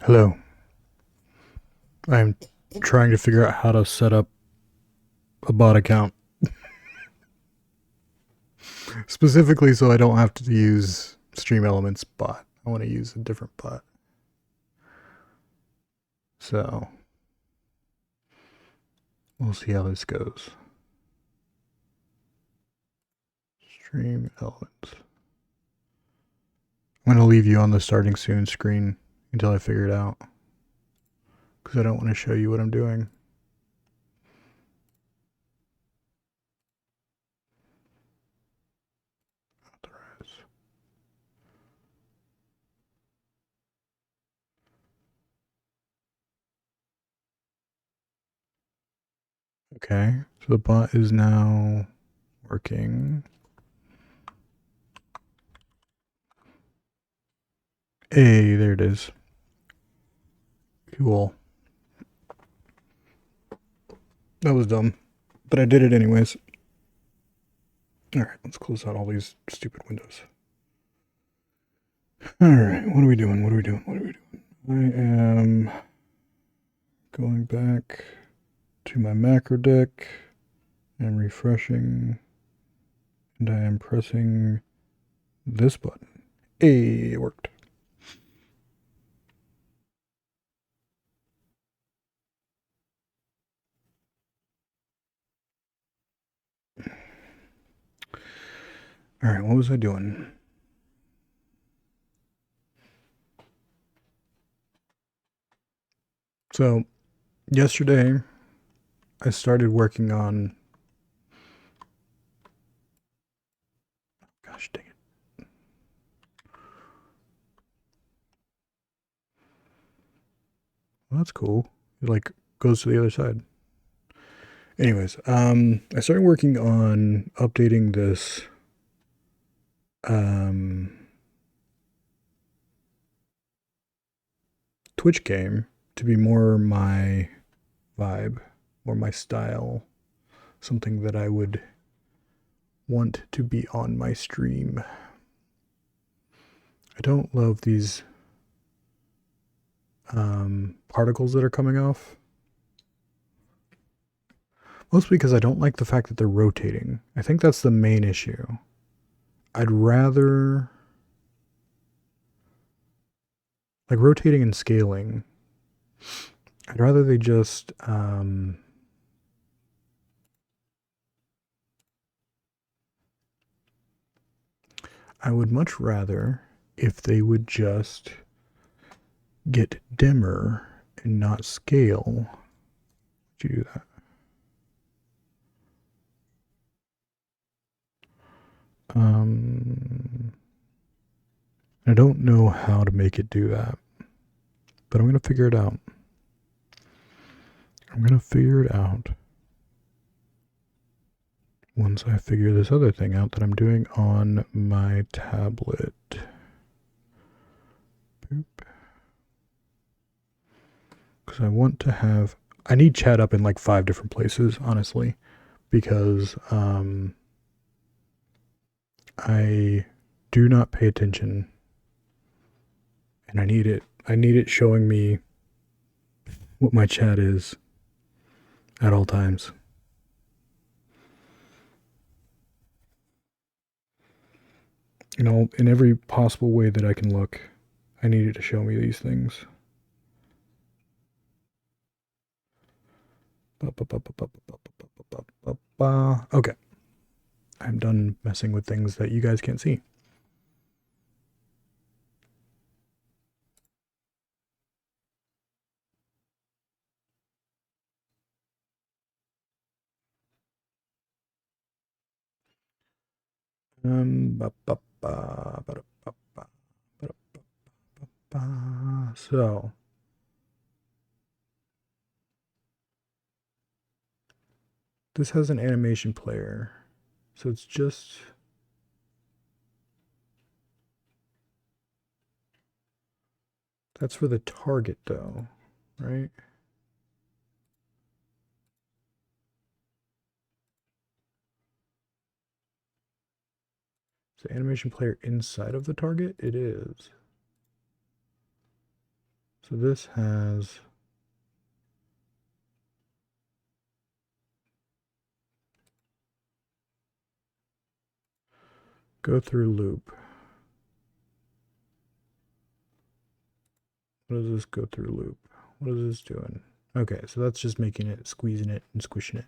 Hello. I'm trying to figure out how to set up a bot account. Specifically so I don't have to use Stream Elements bot. I want to use a different bot. So we'll see how this goes. Stream Elements. I'm going to leave you on the starting soon screen until I figure it out. Because I don't want to show you what I'm doing. Authorize. Okay, so the bot is now working. Hey, there it is. Cool. That was dumb, but I did it anyways. All right, let's close out all these stupid windows. All right, what are we doing? What are we doing? What are we doing? I am going back to my macro deck. I'm refreshing, and I am pressing this button. Hey, it worked. All right, what was I doing? So, yesterday, I started working on. Gosh dang it. Well, that's cool. It like goes to the other side. Anyways, I started working on updating this um Twitch game to be more my vibe, more my style, something that I would want to be on my stream. I don't love these particles that are coming off. Mostly because I don't like the fact that they're rotating. I think that's the main issue. I'd rather like rotating and scaling. I'd rather they just I would much rather if they would just get dimmer and not scale. Did you do that? I don't know how to make it do that, but I'm going to figure it out. I'm going to figure it out once I figure this other thing out that I'm doing on my tablet. Boop. Because I want to have. I need chat up in like 5 different places, honestly, because I do not pay attention, and I need it. I need it showing me what my chat is at all times. You know, in every possible way that I can look, I need it to show me these things. Okay. I'm done messing with things that you guys can't see. So this has an animation player. So it's just that's for the target though, right? Is the animation player inside of the target? It is. So this has go through loop. What does this go through loop? What is this doing? Okay, so that's just making it, squeezing it and squishing it.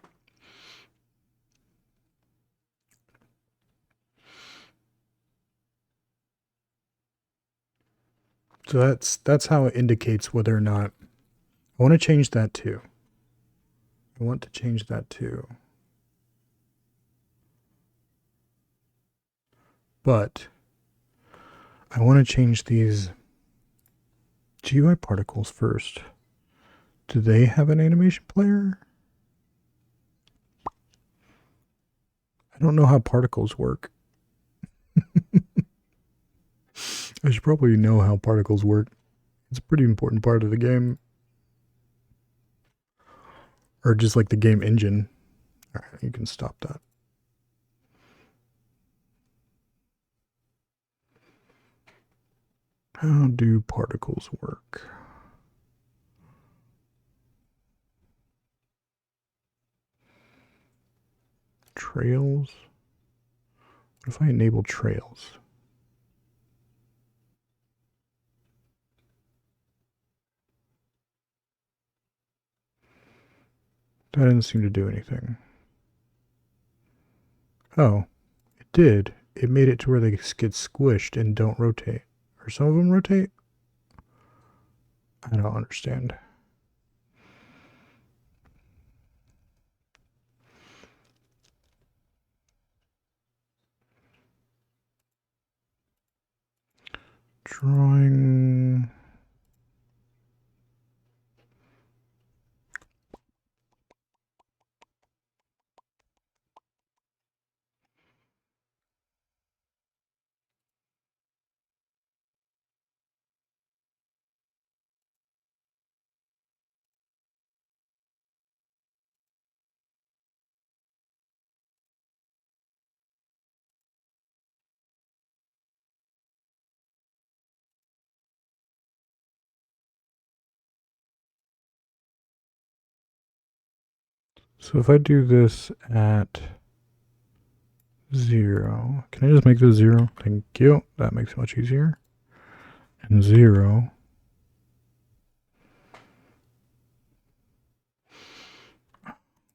So that's how it indicates whether or not I want to change that too. I want to change that too. But I want to change these GUI particles first. Do they have an animation player? I don't know how particles work. I should probably know how particles work. It's a pretty important part of the game. Or just like the game engine. Alright, you can stop that. How do particles work? Trails? What if I enable trails? That didn't seem to do anything. Oh, it did. It made it to where they get squished and don't rotate. Or some of them rotate? I don't understand. Drawing. So if I do this at 0, can I just make this 0? Thank you. That makes it much easier. And 0.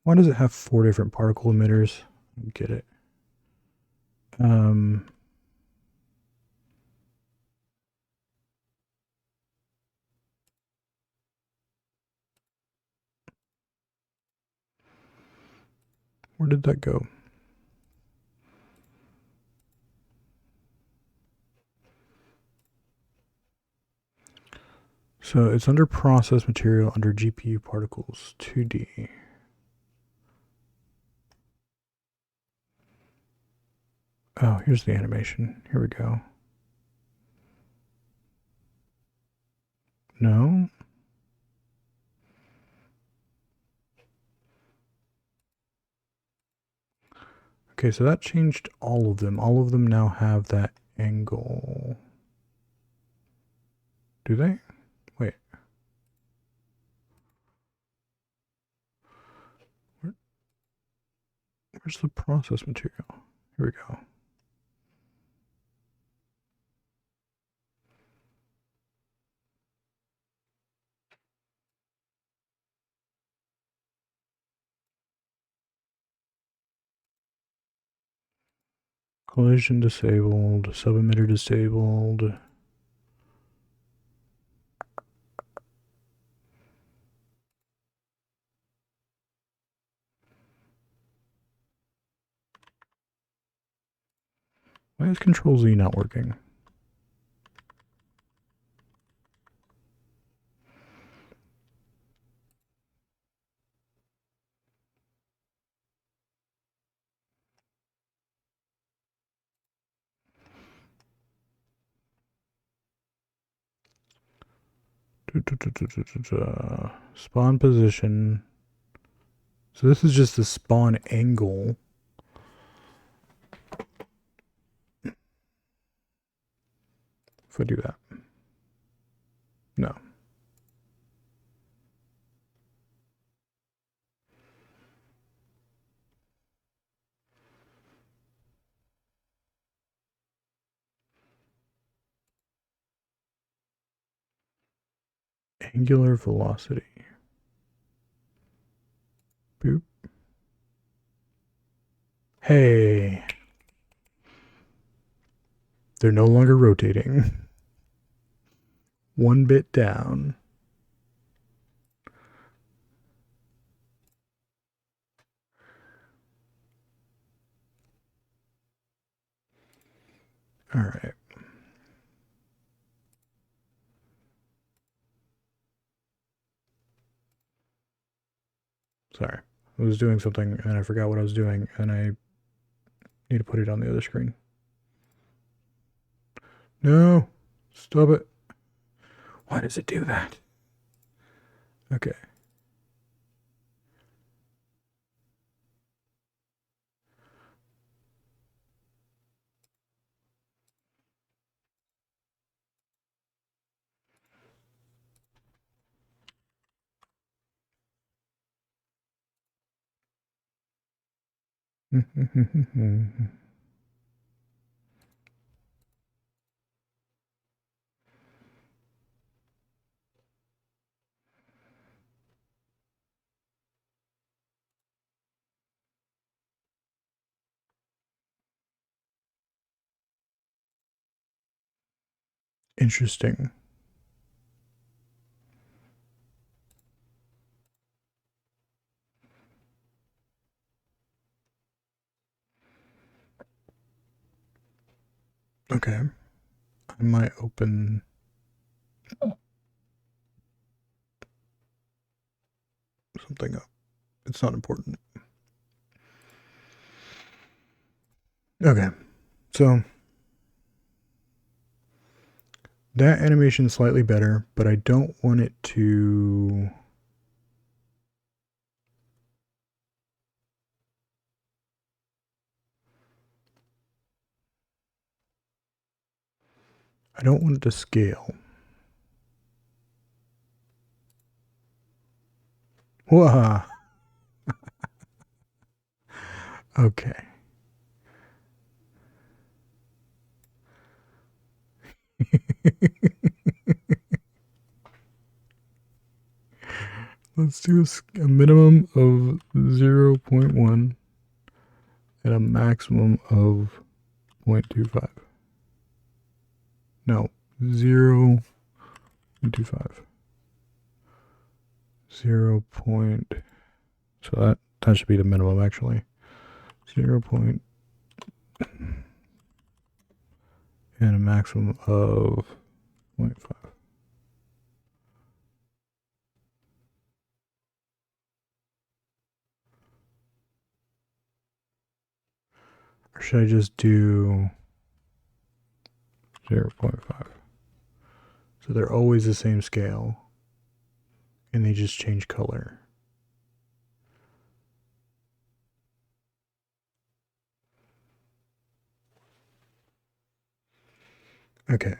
Why does it have 4 different particle emitters? I don't get it. Where did that go? So it's under process material under GPU particles 2D. Oh, here's the animation. Here we go. No. Okay, so that changed all of them. All of them now have that angle. Do they? Wait. Where's the process material? Here we go. Collision disabled, sub-emitter disabled. Why is Control Z not working? Spawn position. So this is just the spawn angle. If I do that. No. Angular velocity. Boop. Hey. They're no longer rotating. 1 bit down. All right. Sorry. I was doing something and I forgot what I was doing and I need to put it on the other screen. No. Stop it. Why does it do that? Okay. Interesting. Okay. I might open something up. It's not important. Okay. So that animation is slightly better, but I don't want it to... I don't want it to scale. Whoa. Okay. Let's do a minimum of 0.1 and a maximum of 0.25. No, 0.25. 0. So that should be the minimum actually. 0. And a maximum of 0.5. Or should I just do 0.5? So they're always the same scale and they just change color. Okay.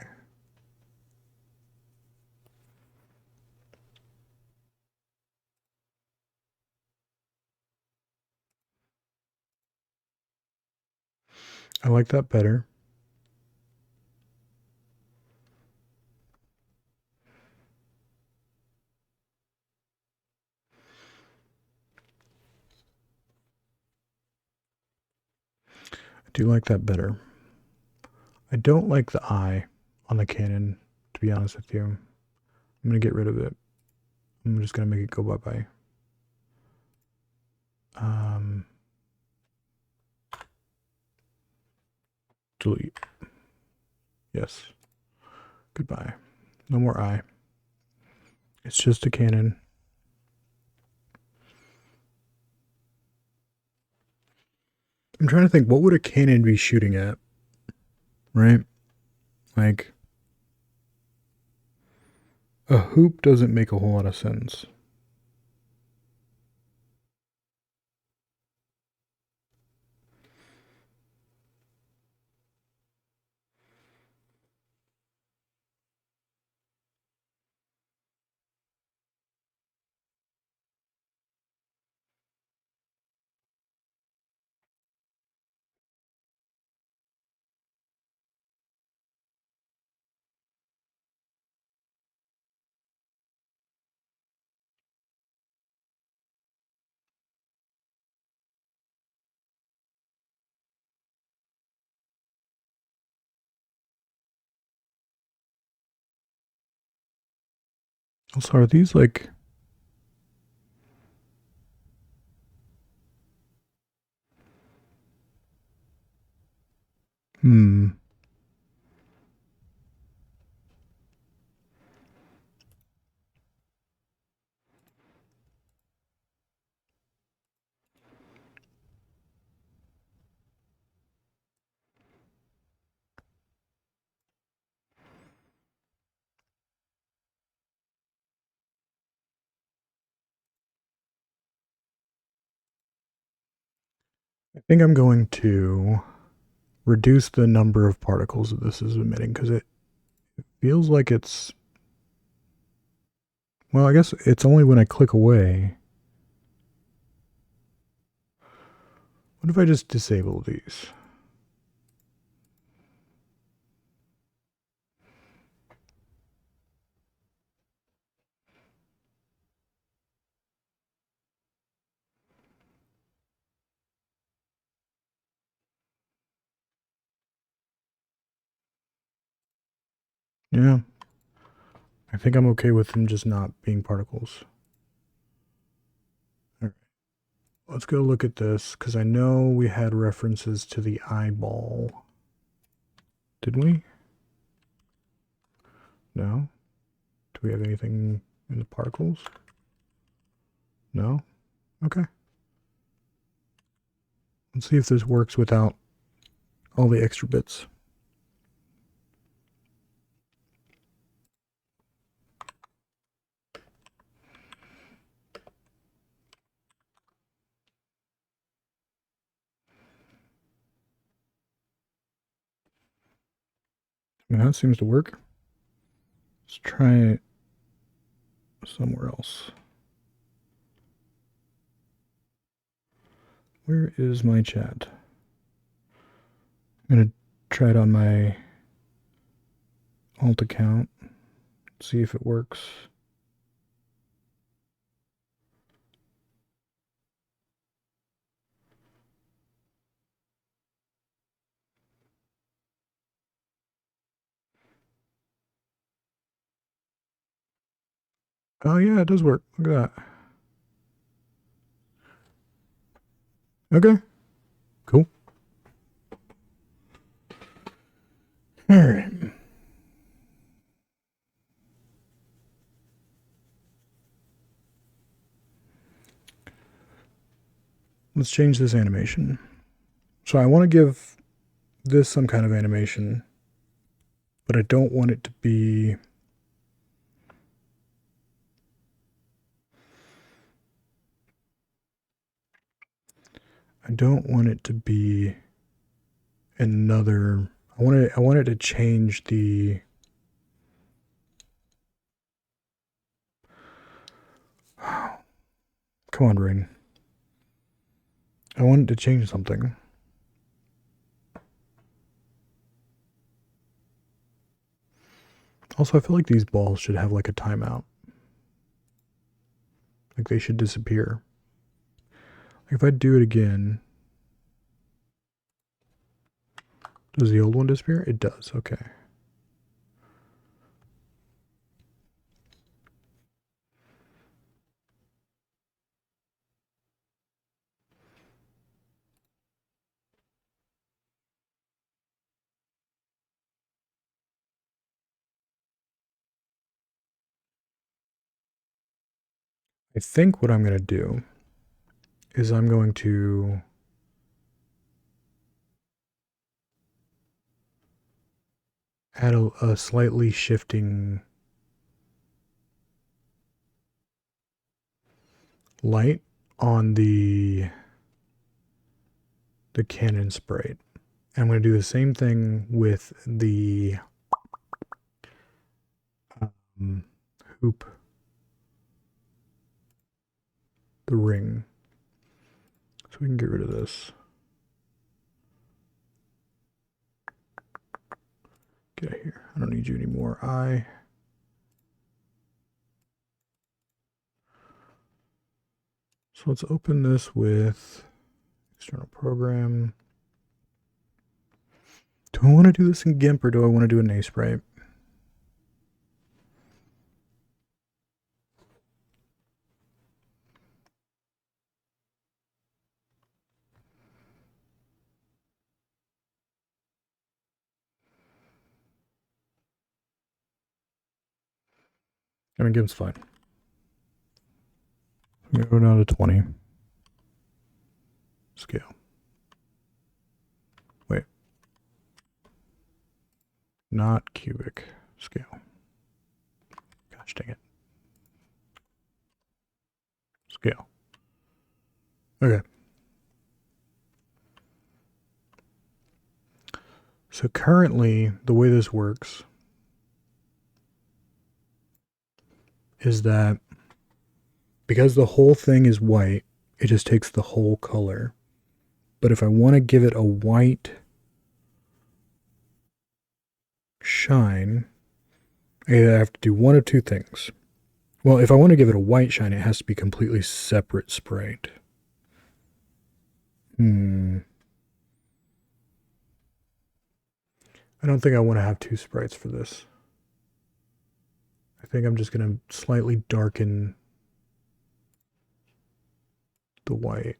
I like that better. I do like that better. I don't like the eye on the cannon, to be honest with you. I'm going to get rid of it. I'm just going to make it go bye-bye. Delete. Yes. Goodbye. No more eye. It's just a cannon. I'm trying to think, what would a cannon be shooting at? Right? Like, a hoop doesn't make a whole lot of sense. Also, are these like... Hmm. I think I'm going to reduce the number of particles that this is emitting because it feels like it's... Well, I guess it's only when I click away. What if I just disable these? Yeah. I think I'm okay with them just not being particles. All right. Let's go look at this because I know we had references to the eyeball. Did we? No? Do we have anything in the particles? No? Okay. Let's see if this works without all the extra bits. That seems to work. Let's try it somewhere else. Where is my chat? I'm going to try it on my alt account, see if it works. Oh yeah, it does work. Look at that. Okay, cool. All right. Let's change this animation. So I want to give this some kind of animation, but I don't want it to be... I don't want it to be another... I want it to change the... Come on, Rain. I want it to change something. Also, I feel like these balls should have like a timeout. Like they should disappear. Like if I do it again, does the old one disappear? It does, okay. I think what I'm going to do is I'm going to add a slightly shifting light on the cannon sprite. I'm going to do the same thing with the hoop, the ring. So we can get rid of this. Get out of here. I don't need you anymore. So let's open this with external program. Do I want to do this in GIMP or do I want to do an A sprite? I mean, given's fine. I'm going to go down to 20. Scale. Wait. Not cubic. Scale. Gosh dang it. Scale. Okay. So currently, the way this works is that because the whole thing is white, it just takes the whole color. But if I want to give it a white shine, I either have to do one of two things. Well, if I want to give it a white shine, it has to be completely separate sprayed. I don't think I want to have two sprites for this. I think I'm just going to slightly darken the white.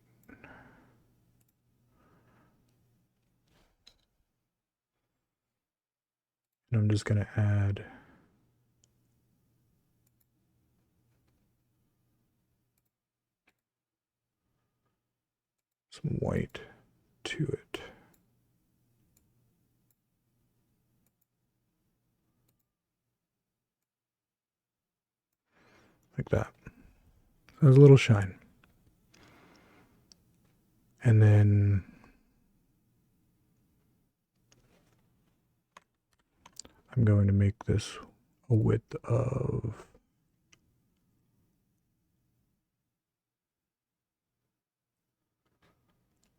And I'm just going to add some white to it. Like that. There's a little shine. And then I'm going to make this a width of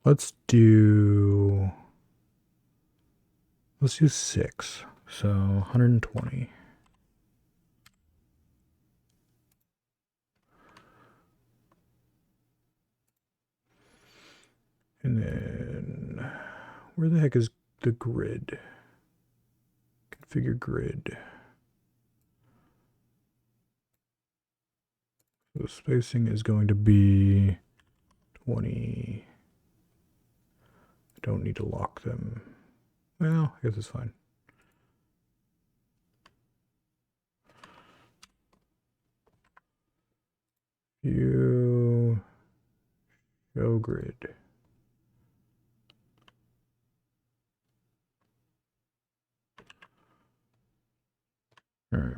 let's do 6. So 120. And then where the heck is the grid? Configure grid. The spacing is going to be 20. I don't need to lock them. Well, I guess it's fine. View, show grid. All right.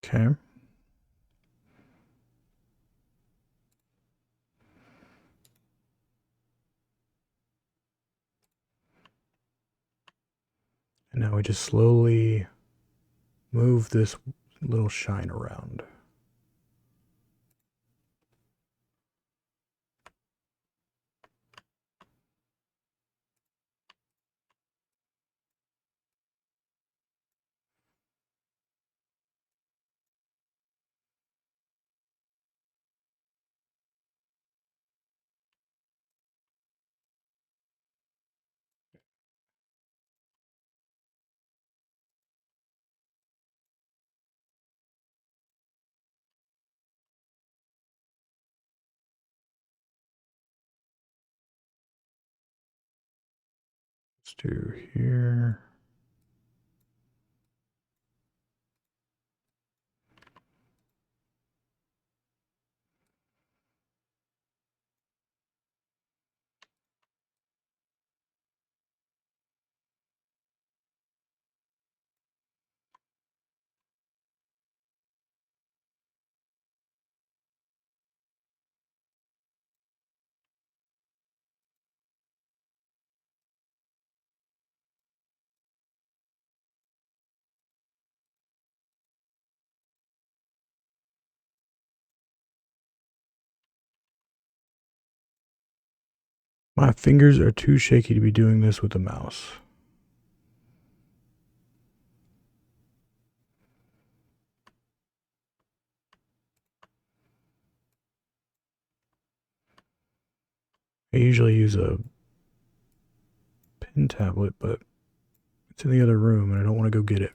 Okay. And now we just slowly move this little shine around. Let's do here. My fingers are too shaky to be doing this with the mouse. I usually use a pen tablet, but it's in the other room and I don't want to go get it.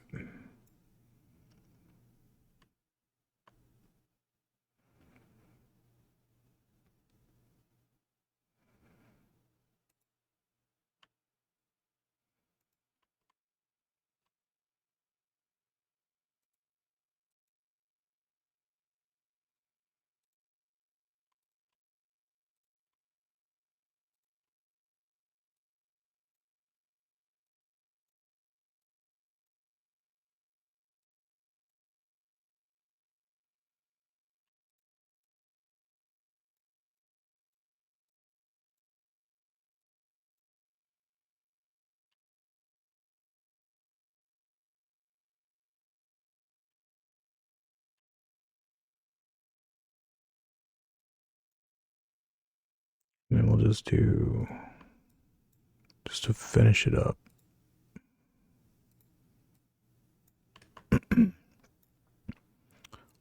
And then we'll just to finish it up.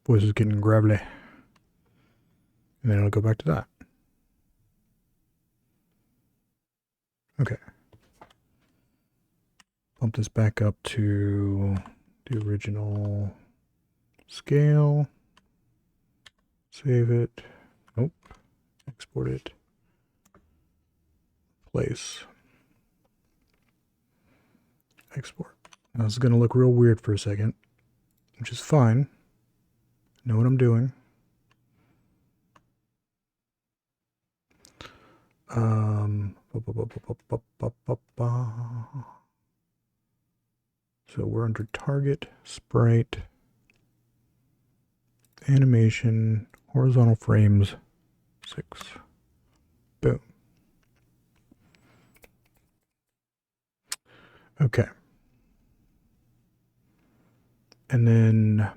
Voice is getting gravelly. And then it'll go back to that. Okay. Bump this back up to the original scale. Save it. Nope. Export it. Place. Export. Now this is going to look real weird for a second, which is fine. Know what I'm doing. So we're under target, sprite, animation, horizontal frames, 6. Boom. Okay. And then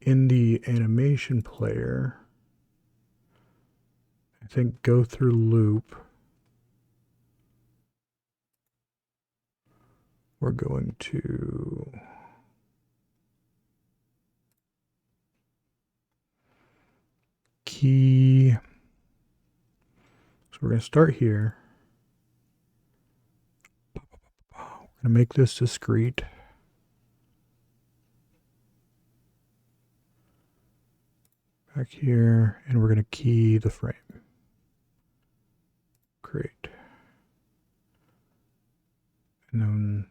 in the animation player, I think go through loop. We're going to key. So we're going to start here. We're going to make this discrete. Back here, and we're going to key the frame. Create. And then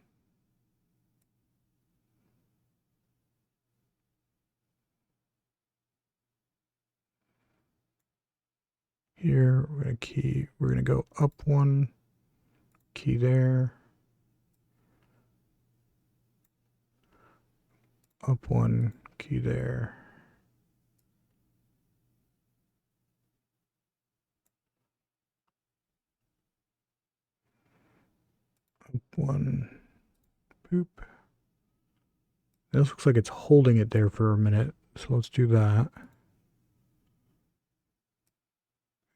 here, we're going to key, we're going to go up 1, key there, up 1, key there. Up 1, boop. This looks like it's holding it there for a minute, so let's do that.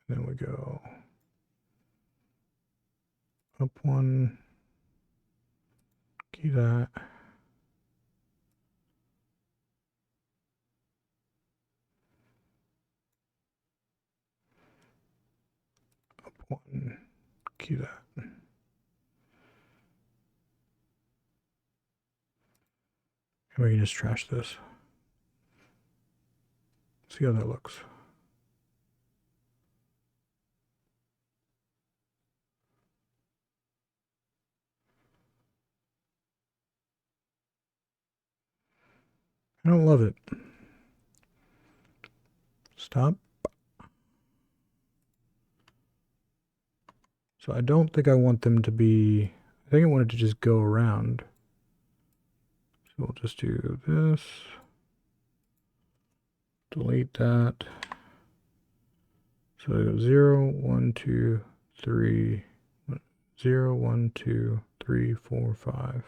Then we go up 1, key that. Up 1, key that. And we can just trash this. See how that looks. I don't love it. Stop. So I don't think I want them to be, I think I wanted to just go around. So we'll just do this. Delete that. So 0, 1, 2, 3, 0, 1, 2, 3, 4, 5.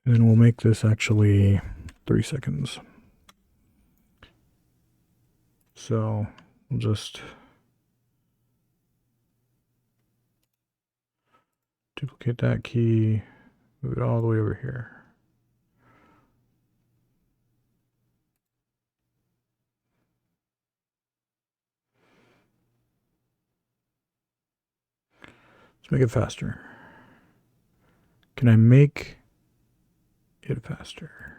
And then we'll make this actually 3 seconds. So we'll just Duplicate that key, move it all the way over here. Let's make it faster. Can I make it faster?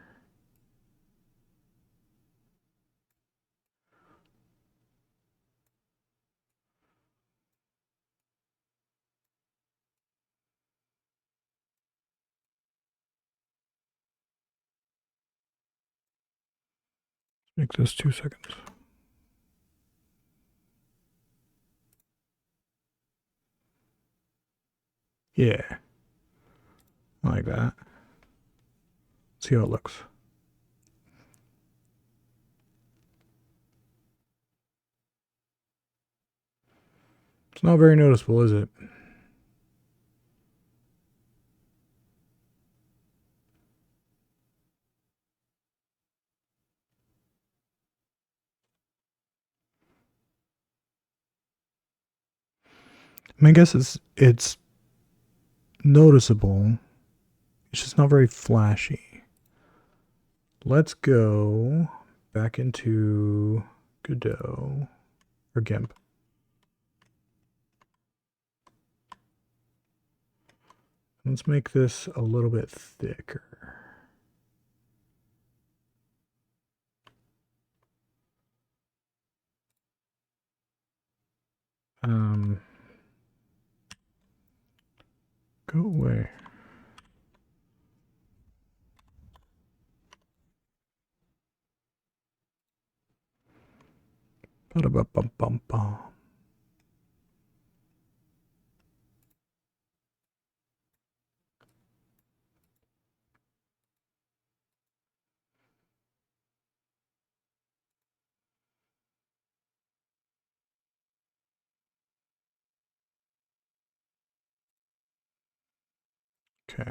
Make this 2 seconds. Yeah. I like that. See how it looks. It's not very noticeable, is it? I mean, I guess it's noticeable. It's just not very flashy. Let's go back into Godot or GIMP. Let's make this a little bit thicker. Go away. Ba-da-ba-bum-bum-bum. Okay.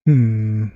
Hmm.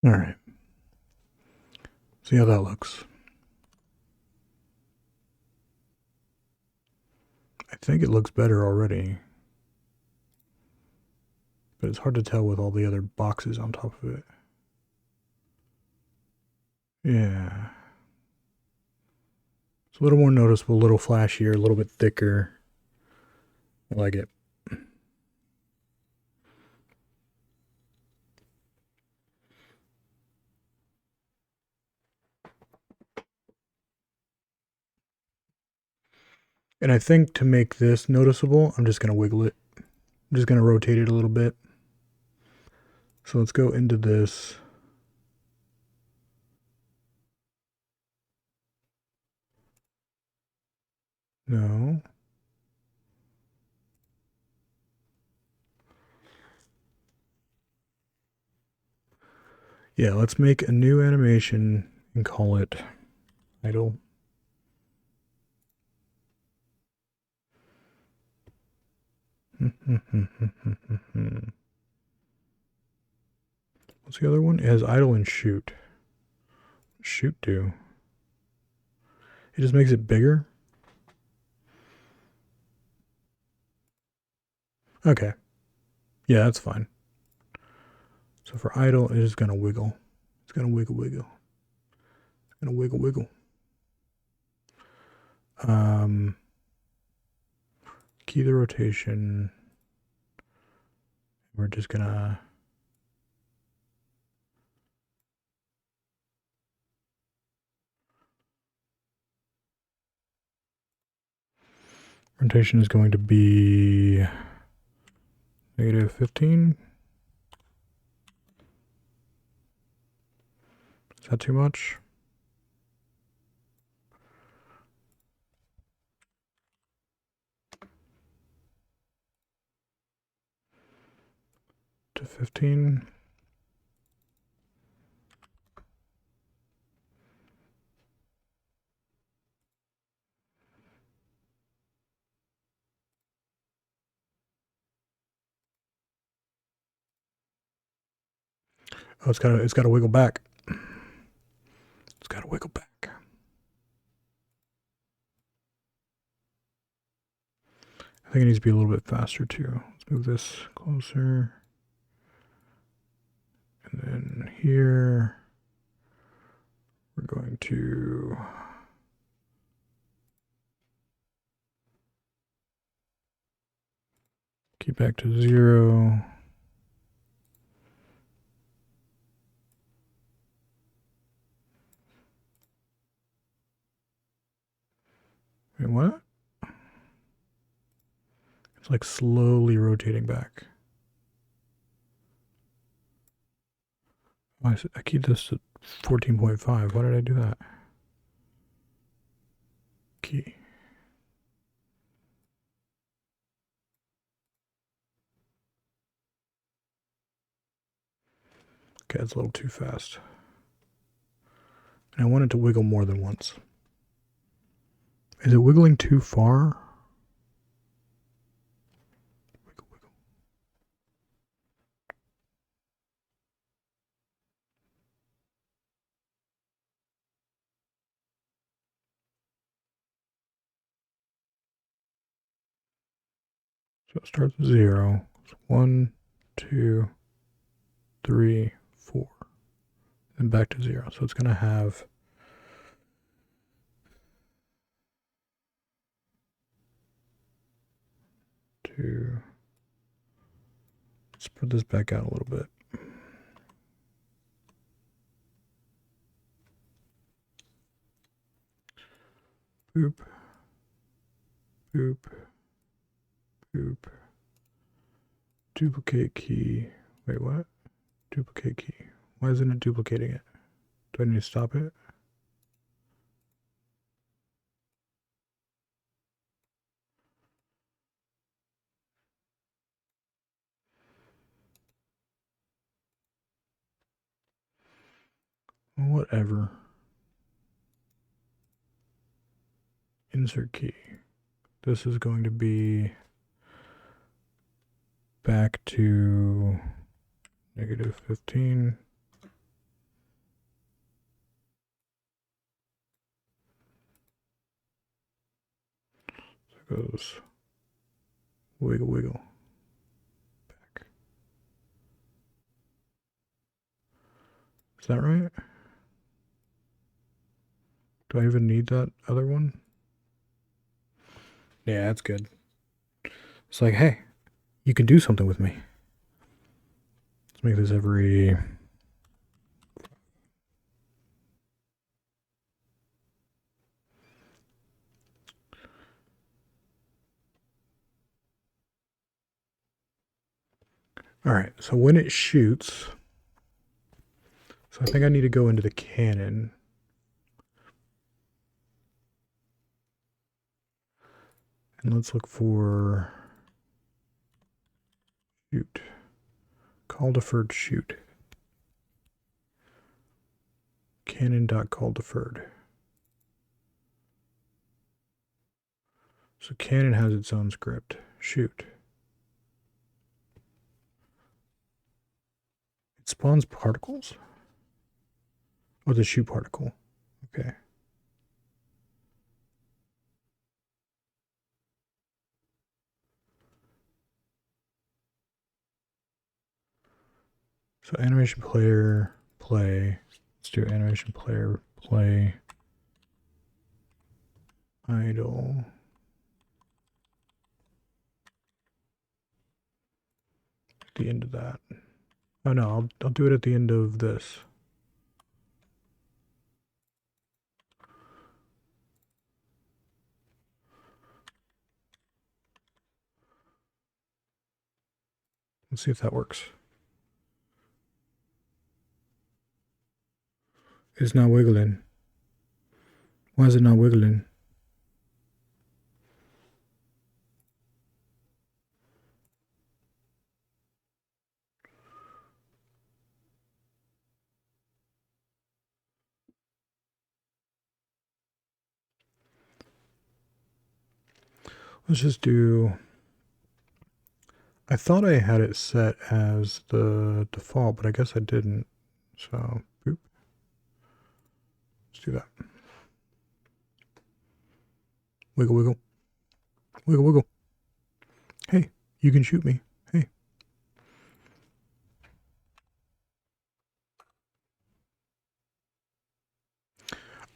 All right. See how that looks. I think it looks better already, but it's hard to tell with all the other boxes on top of it. Yeah. It's a little more noticeable, a little flashier, a little bit thicker. I like it. And I think to make this noticeable, I'm just going to wiggle it. I'm just going to rotate it a little bit. So let's go into this. No. Yeah, let's make a new animation and call it idle. What's the other one? It has idle and shoot. Shoot do. It just makes it bigger. Okay. Yeah, that's fine. So for idle, it is going to wiggle. It's going to wiggle, wiggle. It's going to wiggle, wiggle. Key the rotation. We're just going to rotation is going to be -15. Is that too much? To 15. Oh, it's got to wiggle back. It's got to wiggle back. I think it needs to be a little bit faster too. Let's move this closer. And then here, we're going to keep back to 0. Wait, what? It's like slowly rotating back. Oh, I keep this at 14.5. Why did I do that? Key. Okay, it's a little too fast. And I want it to wiggle more than once. Is it wiggling too far? Wiggle, wiggle. So it starts with 0. So 1, 2, 3, 4. And back to 0. So it's going to have to spread this back out a little bit. Boop. Boop. Boop. Duplicate key. Wait, what? Duplicate key. Why isn't it duplicating it? Do I need to stop it? Whatever. Insert key. This is going to be back to -15. So it goes wiggle, wiggle. Back. Is that right? Do I even need that other one? Yeah, that's good. It's like, hey, you can do something with me. Let's make this every... Alright, so when it shoots... So I think I need to go into the cannon. And let's look for... Shoot. Call deferred shoot. Cannon.call deferred. So cannon has its own script. Shoot. It spawns particles? Oh, the shoot particle. Okay. So animation player play. Let's do animation player play idle. At the end of that. Oh no, I'll do it at the end of this. Let's see if that works. It's not wiggling. Why is it not wiggling? Let's just do... I thought I had it set as the default, but I guess I didn't. So, boop. Let's do that. Wiggle, wiggle. Wiggle, wiggle. Hey, you can shoot me. Hey.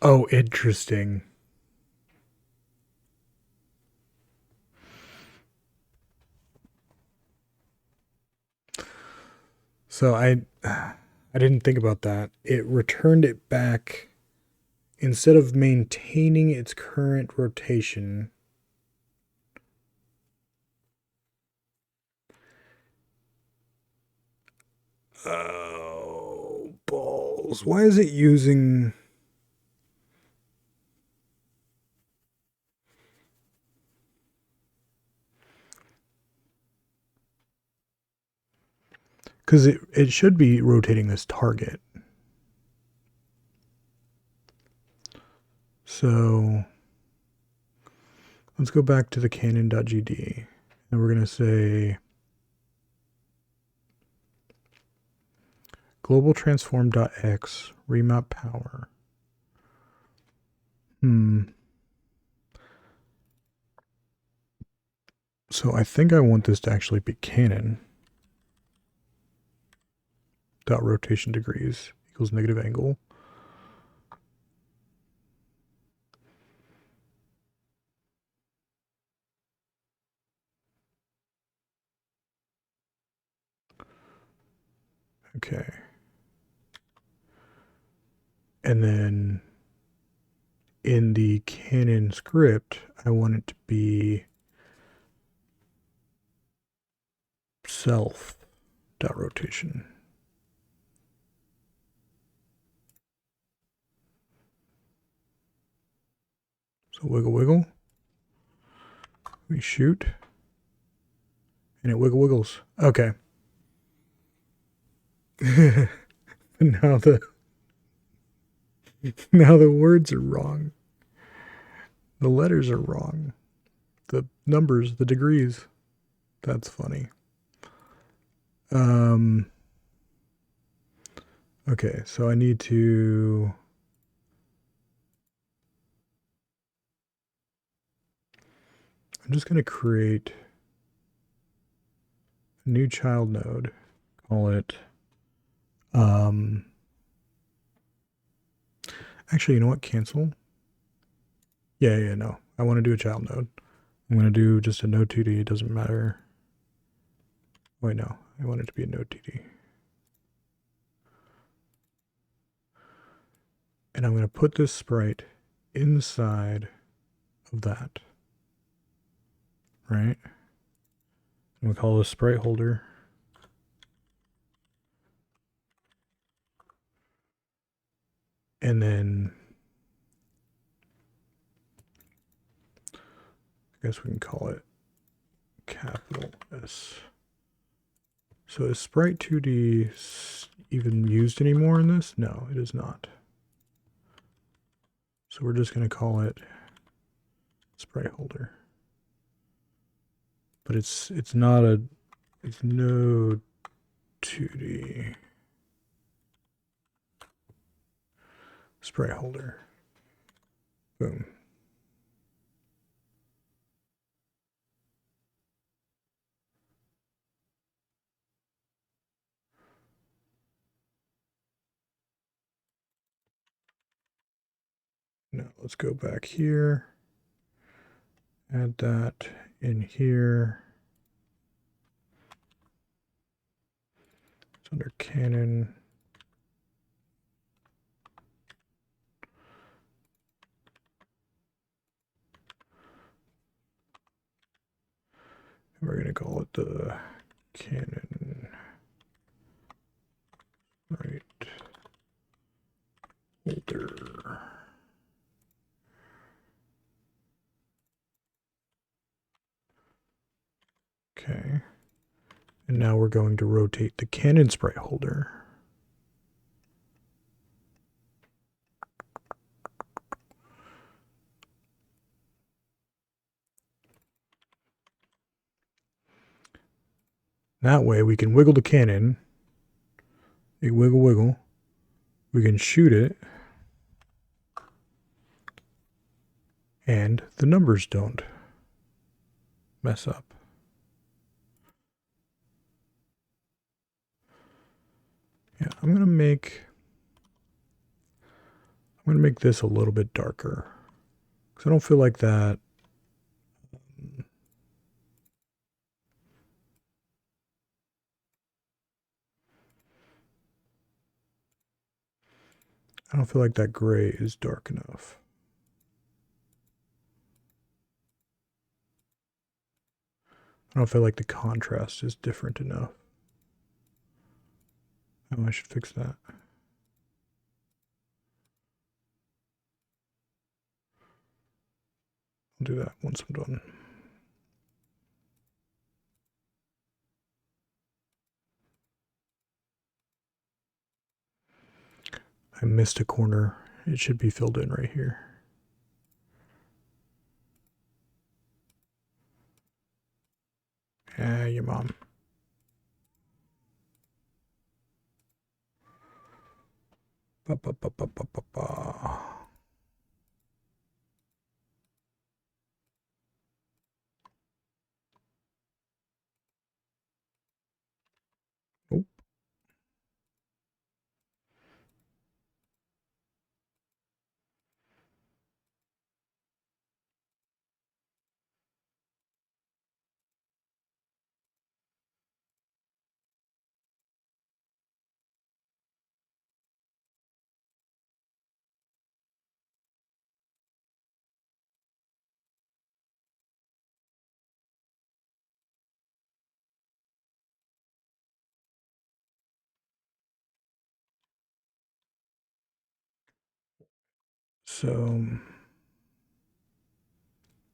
Oh, interesting. So I didn't think about that. It returned it back instead of maintaining its current rotation. Oh, balls. Why is it using... Because it should be rotating this target. So let's go back to the cannon.gd. And we're going to say global transform.x remap power. So I think I want this to actually be cannon. Dot rotation degrees equals negative angle. Okay. And then in the cannon script, I want it to be self dot rotation. So wiggle, wiggle. We shoot. And it wiggle, wiggles. Okay. now the words are wrong. The letters are wrong. The numbers, the degrees. That's funny. Okay, so I need to... I'm just going to create a new child node. Call it... Actually, you know what? Cancel. Yeah, no. I want to do a child node. I'm going to do just a node 2D. It doesn't matter. Wait, no. I want it to be a node 2D. And I'm going to put this sprite inside of that. Right? I'm going to call this sprite holder. And then I guess we can call it capital S. So is sprite 2D even used anymore in this? No, it is not. So we're just going to call it sprite holder. But it's not a, it's node 2D sprite holder. Boom. Now let's go back here. Add that in here. It's under canon. We're going to call it the canon right holder. Okay. And now we're going to rotate the canon sprite holder. That way we can wiggle the cannon. You wiggle, wiggle. We can shoot it. And the numbers don't mess up. Yeah, I'm gonna make this a little bit darker. Because I don't feel like that. I don't feel like that gray is dark enough. I don't feel like the contrast is different enough. Oh, I should fix that. I'll do that once I'm done. I missed a corner. It should be filled in right here. Ah, your mom. Ba, ba, ba, ba, ba, ba, ba. Oh. So,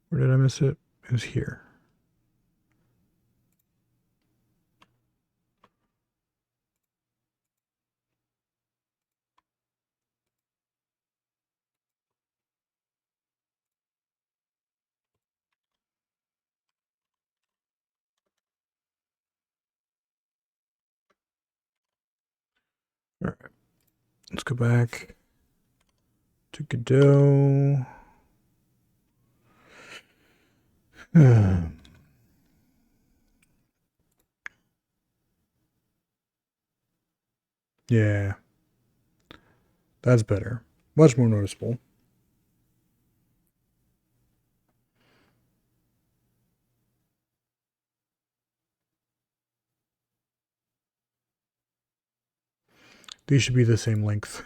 where did I miss it? It was here. All right. Let's go back to Godot. Yeah, that's better. Much more noticeable. These should be the same length.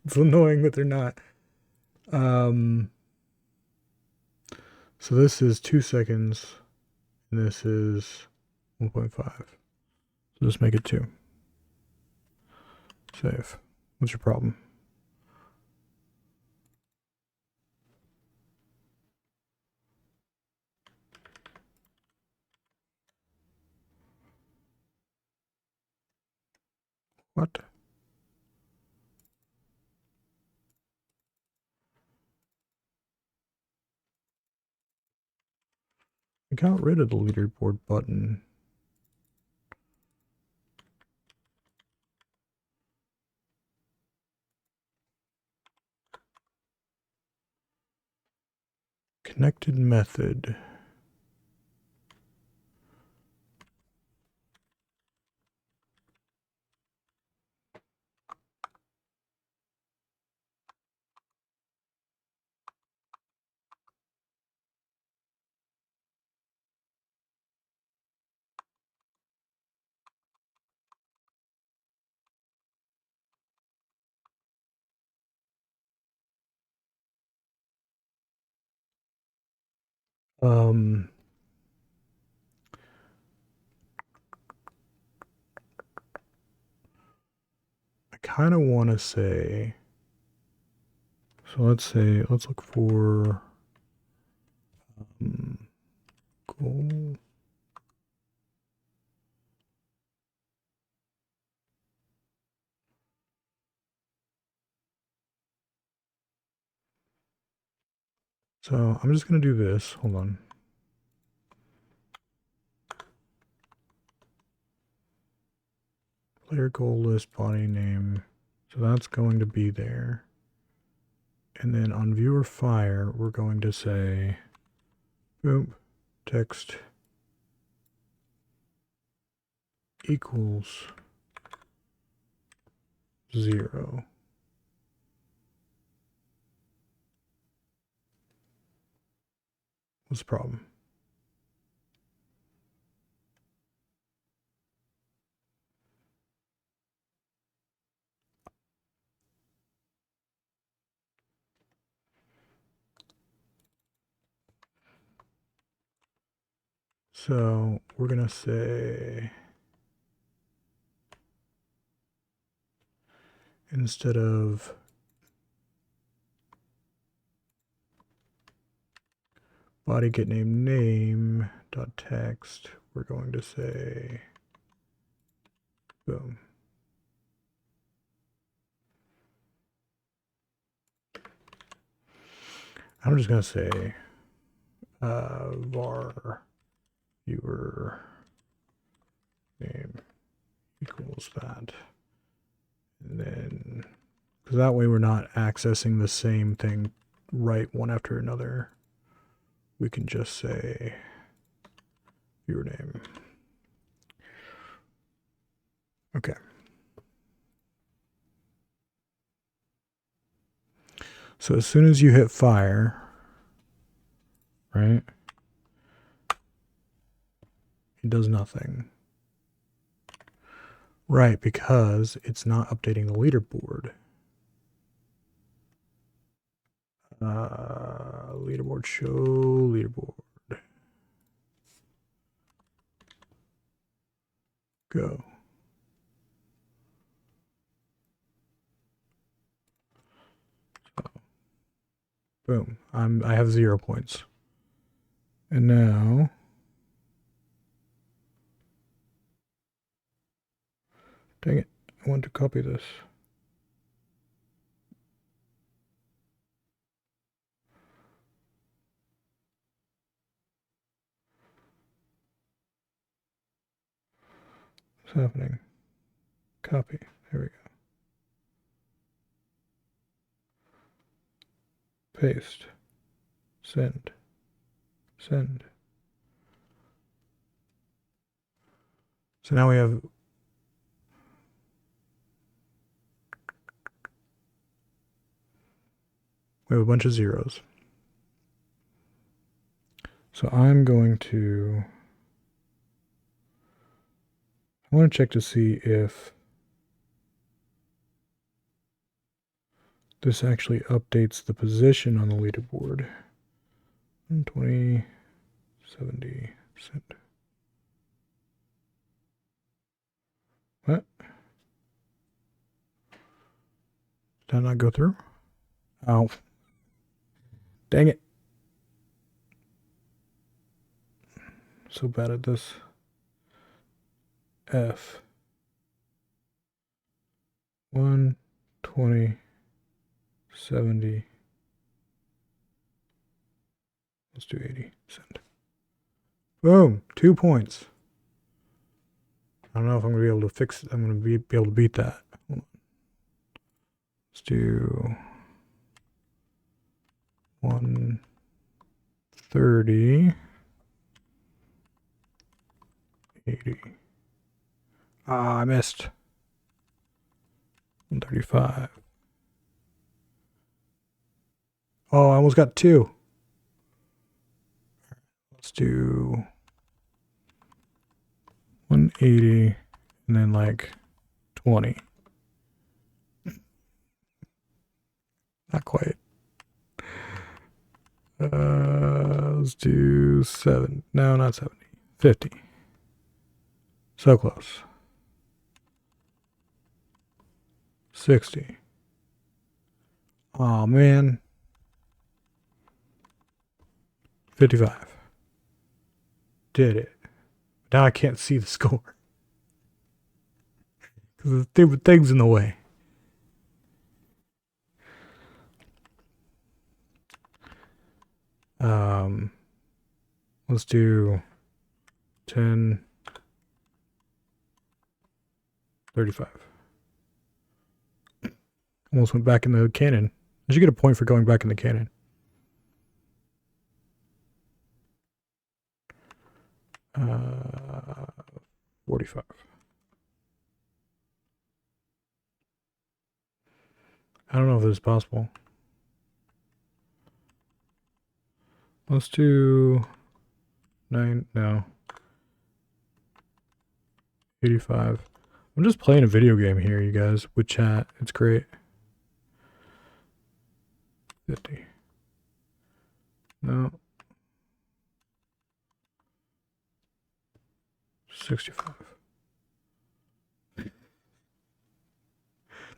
It's annoying that they're not. So this is 2 seconds, and this is 1.5. So just make it 2. Save. What's your problem? What? I got rid of the leaderboard button. Connected method. I kind of want to say, so let's look for goal. So I'm just going to do this. Hold on. Player goal list, body name. So that's going to be there. And then on viewer fire, we're going to say, boom, text equals 0. What's the problem? So we're going to say, instead of body get name dot text, we're going to say, boom. I'm just going to say var viewer name equals that. And then, because that way we're not accessing the same thing right one after another. We can just say viewer name. Okay. So as soon as you hit fire, right, it does nothing. Right, because it's not updating the leaderboard. Leaderboard, show leaderboard. Go. So, boom. I have 0 points. And now dang it, I want to copy this. What's happening? Copy. There we go. Paste. Send. Send. So now we have a bunch of zeros. So I'm going to, I want to check to see if this actually updates the position on the leaderboard. 120, 70, send. What? Did that not go through? Oh. Dang it. So bad at this. F. 120, 70. Let's do 80. Send. Boom. 2 points. I don't know if I'm going to be able to fix it. I'm going to be able to beat that. Let's do 130. 80. Ah, I missed. 135. Oh, I almost got 2. Let's do 180 and then like 20. Not quite. Let's do 7. No, not 70. 50. So close. 60. Oh man. 55. Did it. Now I can't see the score. Because the stupid thing's in the way. Let's do 10, 35. Almost went back in the cannon. I should get a point for going back in the cannon. Uh, 45. I don't know if this is possible. Let's do 9. No. 85. I'm just playing a video game here, you guys, with chat. It's great. 50. No. 65.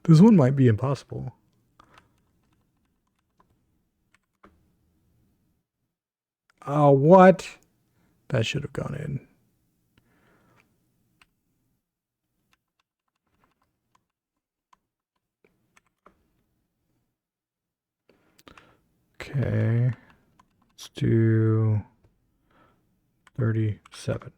This one might be impossible. Oh, what? That should have gone in. Okay. Let's do 37.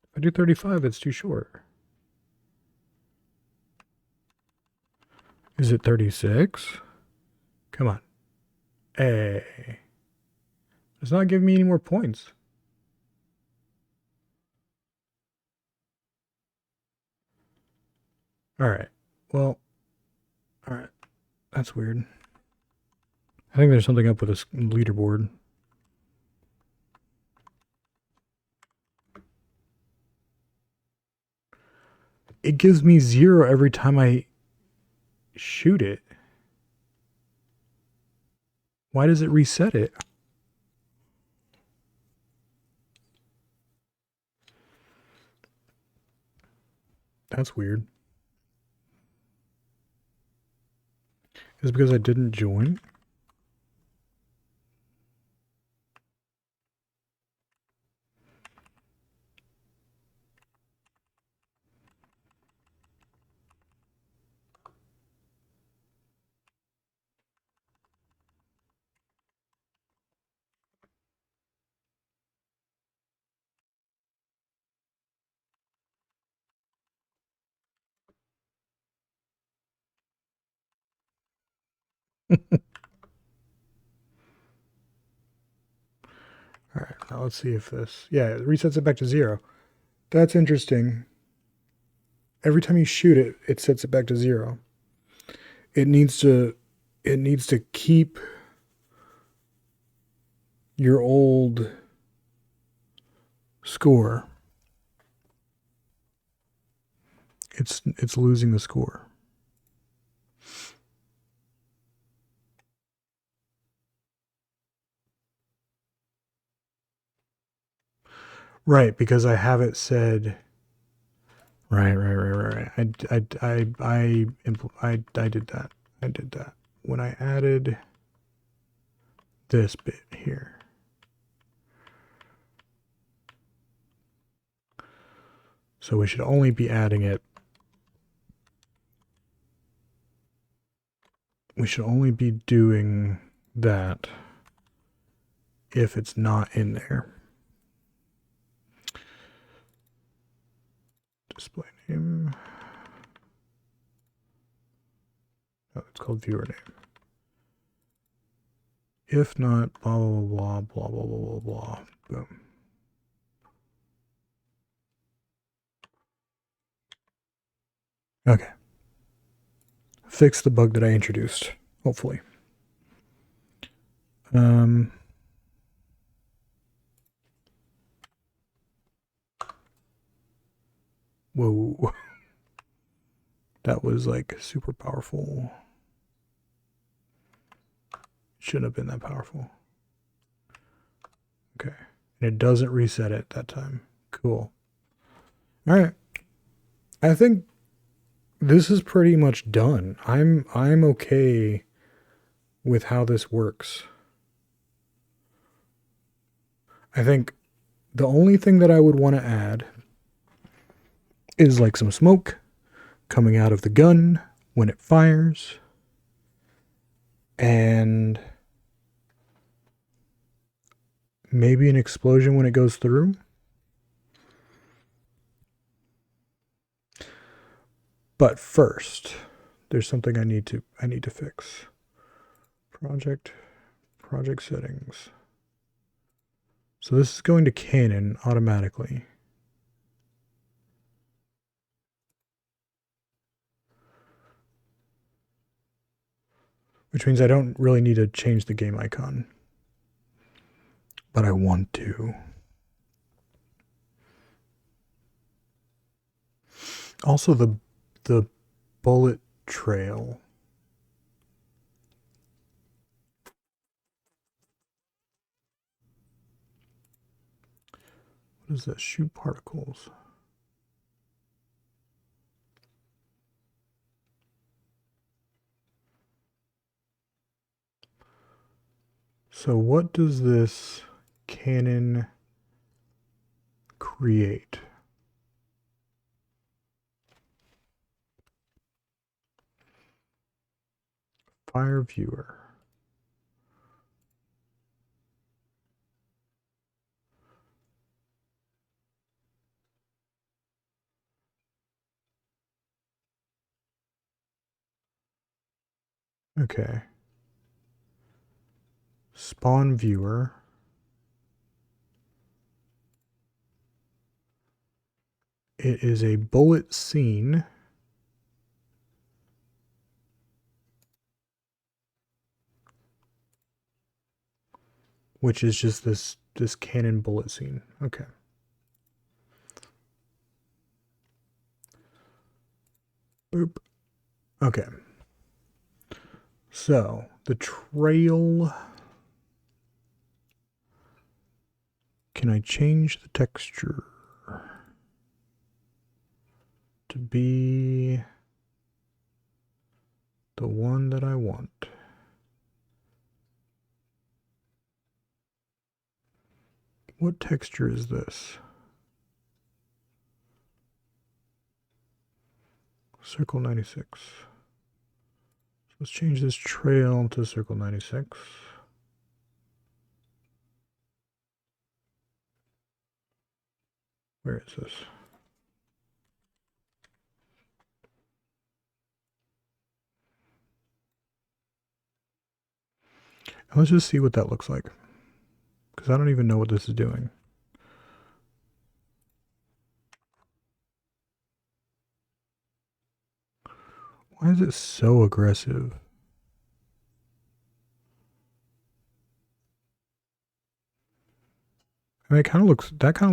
If I do 35, it's too short. Is it 36? Come on. Hey. It's not giving me any more points. Alright. Well. Alright. That's weird. I think there's something up with this leaderboard. It gives me 0 every time I shoot it. Why does it reset it? That's weird. Is it because I didn't join? All right, now let's see if this, yeah, it resets it back to 0. That's interesting. Every time you shoot it, it sets it back to 0. It needs to keep your old score. it's losing the score. Right, because I have it said. Right. I did that. I did that when I added this bit here. So we should only be adding it. We should only be doing that if it's not in there. Display name. Oh, it's called viewer name. If not, blah, blah, blah, blah, blah, blah, blah, blah. Boom. Okay. Fix the bug that I introduced, hopefully. Whoa. That was like super powerful. Shouldn't have been that powerful. Okay. And it doesn't reset it that time. Cool. All right. I think this is pretty much done. I'm okay with how this works. I think the only thing that I would want to add is like some smoke coming out of the gun when it fires, and maybe an explosion when it goes through. But first, there's something I need to fix. Project settings. So this is going to Canon automatically. Which means I don't really need to change the game icon. But I want to. Also the bullet trail. What is that? Shoot particles. So what does this Canon create? Fire viewer. Okay. Spawn viewer. It is a bullet scene. Which is just this Canon bullet scene. Okay. Boop. Okay. So the trail. Can I change the texture to be the one that I want? What texture is this? Circle 96. So let's change this trail to Circle 96. Where is this? And let's just see what that looks like, because I don't even know what this is doing. Why is it so aggressive? I mean, that kind of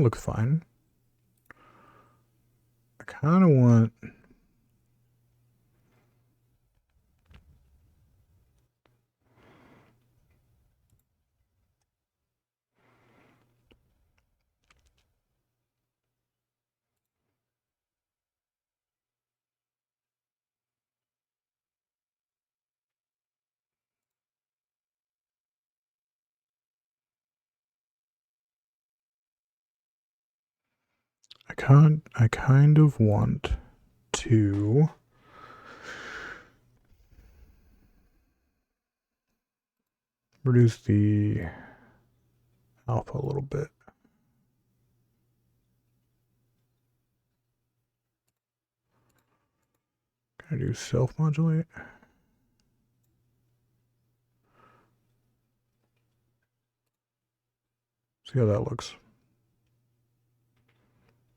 looks fine. I kind of want I kind of want to reduce the alpha a little bit. Can I do self-modulate? See how that looks.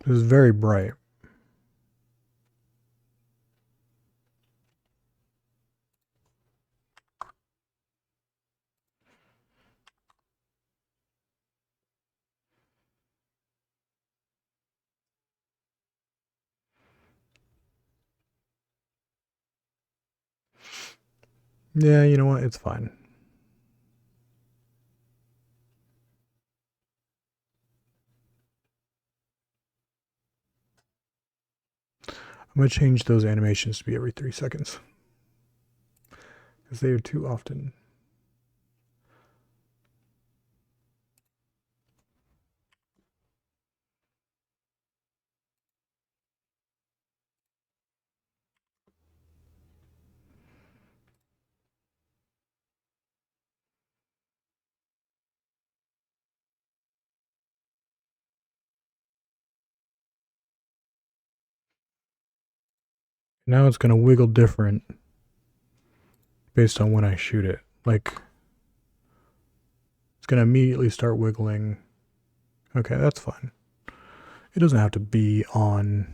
This is very bright. Yeah, you know what? It's fine. I'm going to change those animations to be every 3 seconds. Because they are too often. Now it's going to wiggle different based on when I shoot it. Like, it's going to immediately start wiggling. Okay, that's fine. It doesn't have to be on.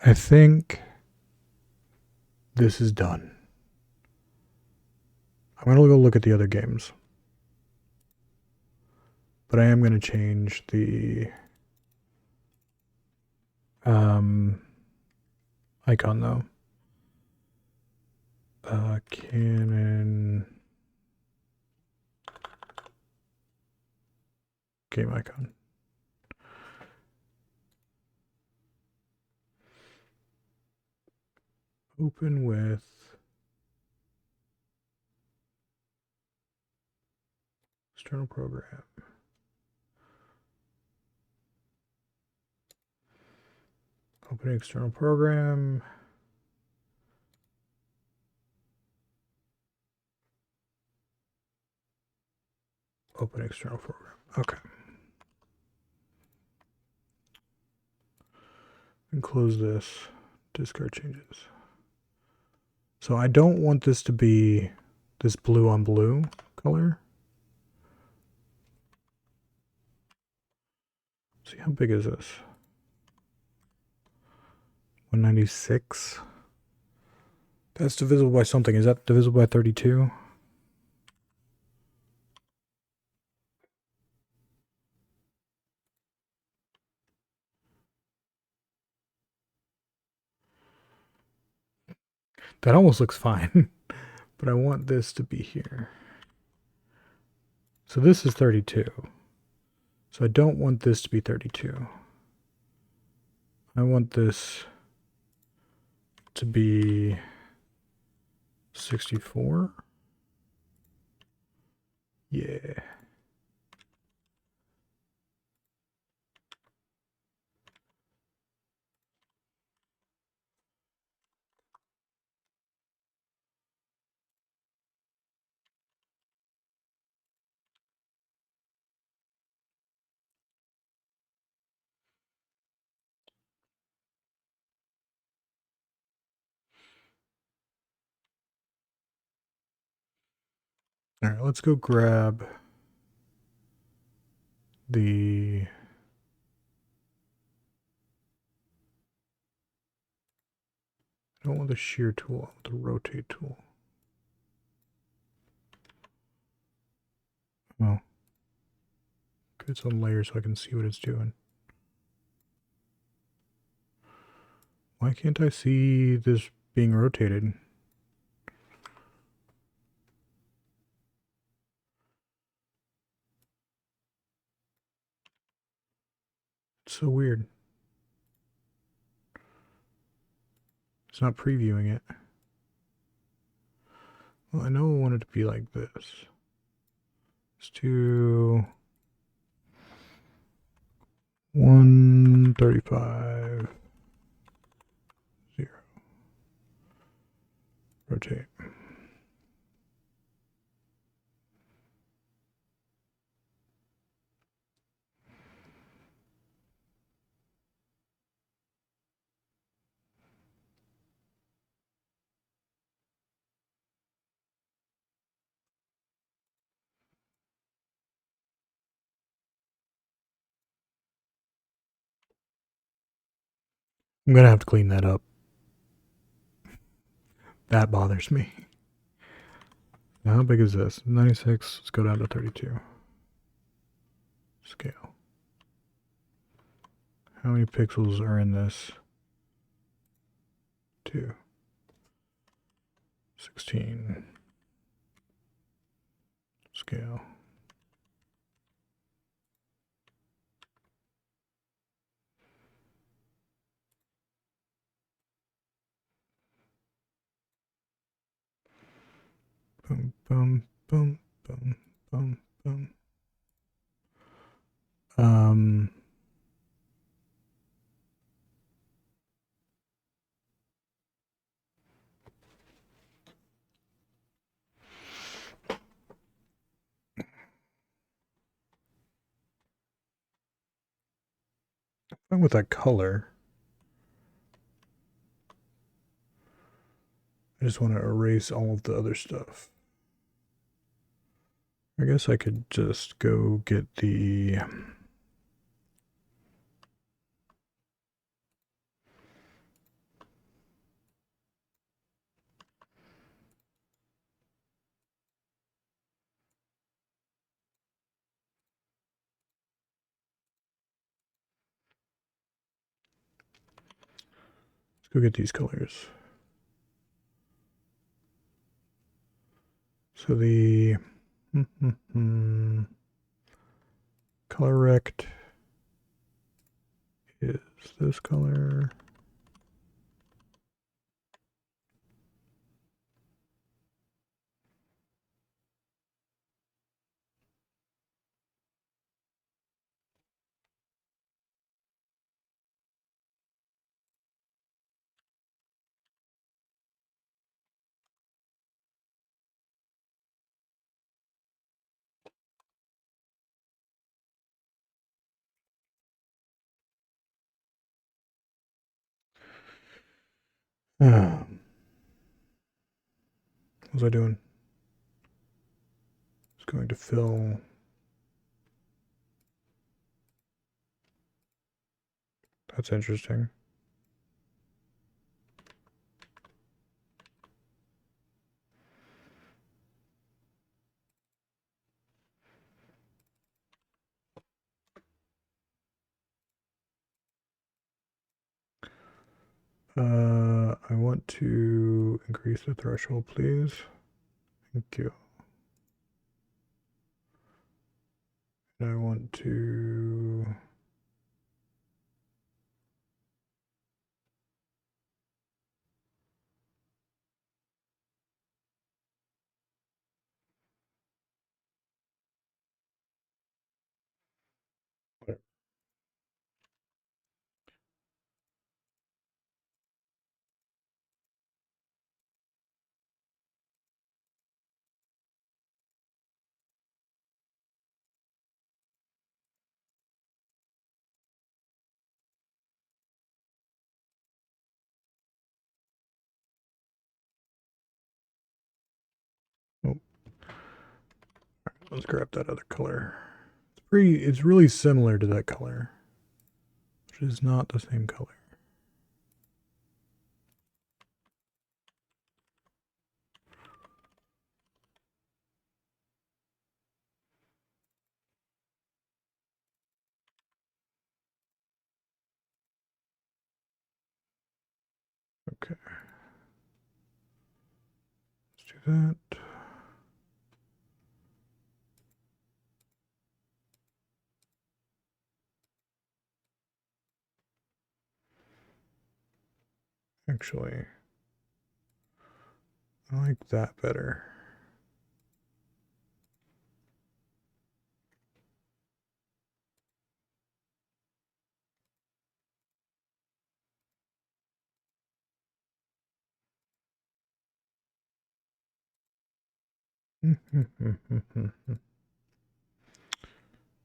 I think this is done. I'm going to go look at the other games. But I am going to change the icon though. Canon game icon. Open with external program. Open external program. Open external program. Okay. And close this. Discard changes. So I don't want this to be this blue on blue color. See, how big is this? 196. That's divisible by something. Is that divisible by 32? That almost looks fine, but I want this to be here. So this is 32. So I don't want this to be 32. I want this to be 64. Yeah. All right, let's go grab the I don't want the shear tool, I want the rotate tool. Well, get some layers so I can see what it's doing. Why can't I see this being rotated? It's so weird. It's not previewing it. Well, I know I want it to be like this. Let's do 135, 0. Rotate. I'm gonna have to clean that up. That bothers me. Now, how big is this? 96. Let's go down to 32. Scale. How many pixels are in this? 2. 16. Scale. Boom, boom, boom, boom, boom, boom. Fine with that color. I just want to erase all of the other stuff. I guess I could just go get the let's go get these colors. So the color rect is this color. What was I doing? It's going to fill. That's interesting. I want to increase the threshold, please. Thank you. And I want to let's grab that other color. It's really similar to that color, which is not the same color. Okay. Let's do that. actually. I like that better.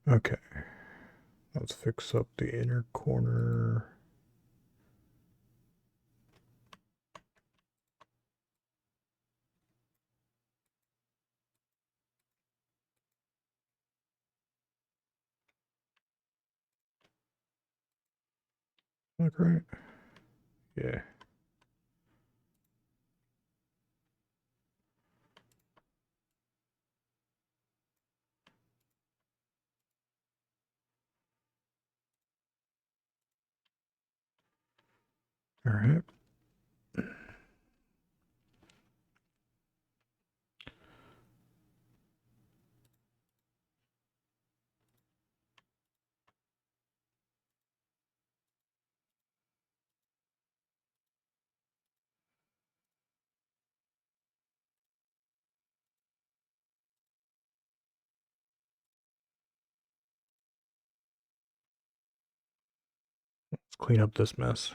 Okay, let's fix up the inner corner. Look right. Yeah. All right. Let's clean up this mess.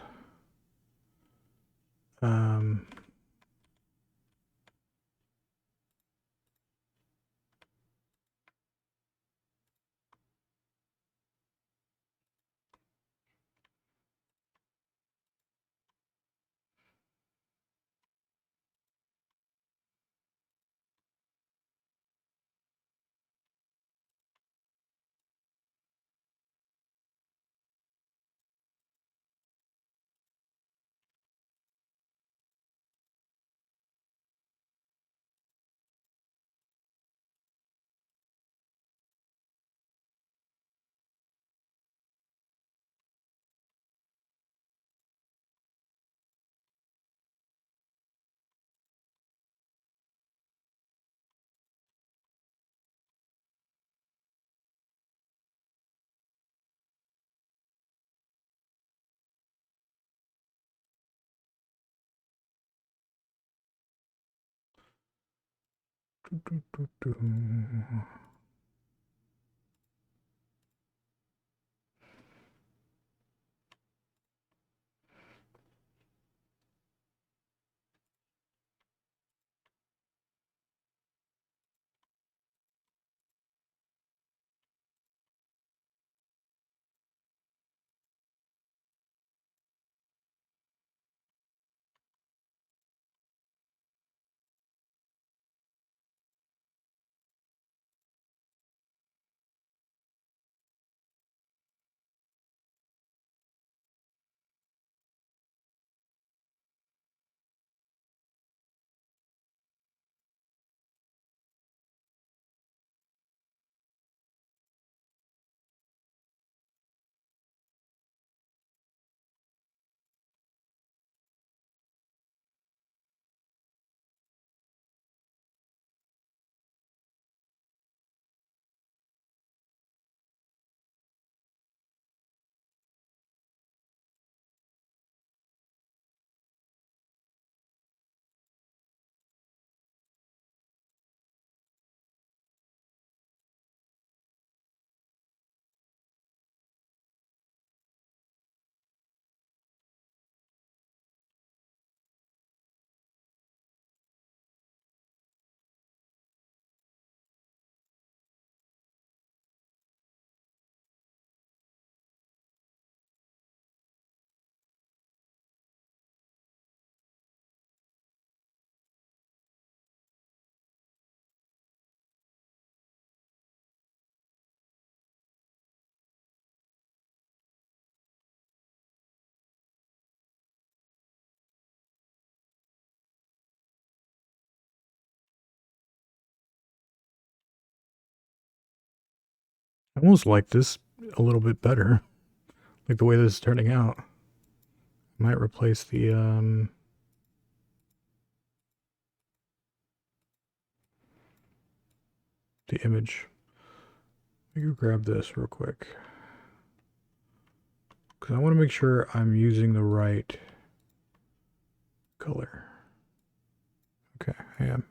I almost like this a little bit better. Like the way this is turning out. Might replace the image. Let me grab this real quick. Because I want to make sure I'm using the right color. Okay, I am.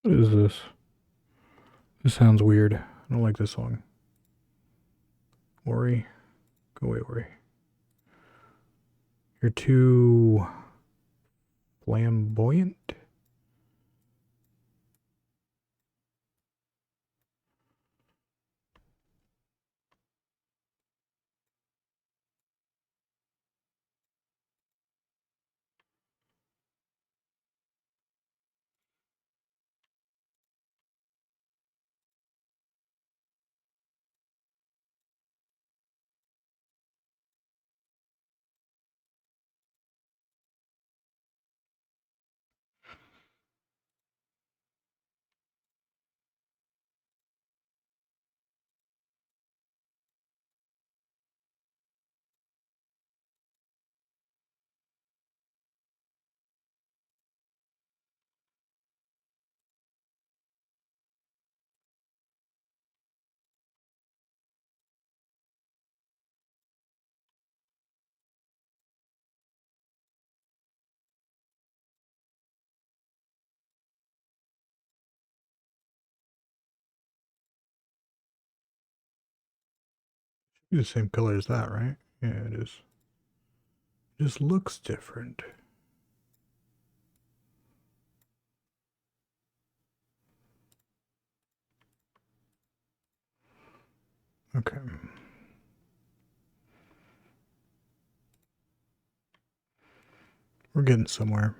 What is this? This sounds weird. I don't like this song. Ori. Go away, Ori. You're too flamboyant. The same color as that, right? Yeah, it is. It just looks different. Okay. We're getting somewhere.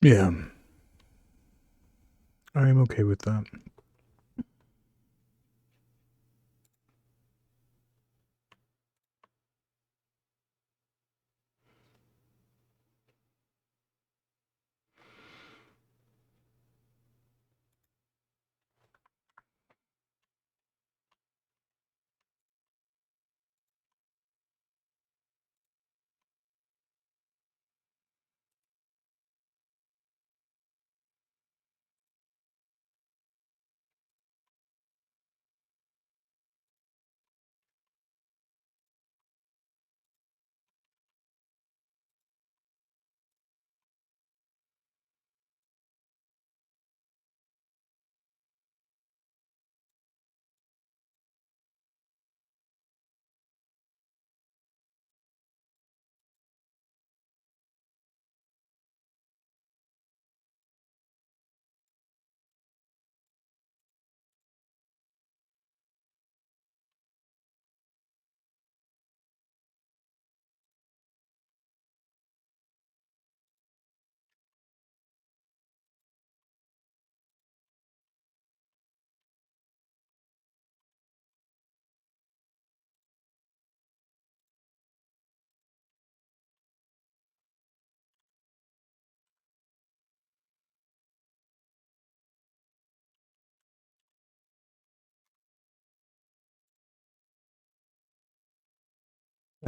Yeah. I am okay with that.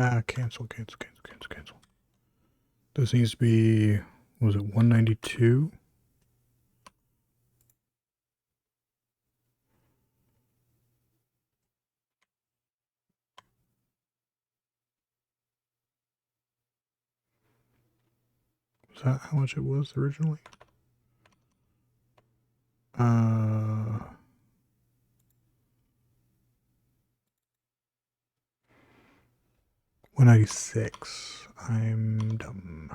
Cancel. This needs to be, what was it, 192? Was that how much it was originally? 196. I'm dumb.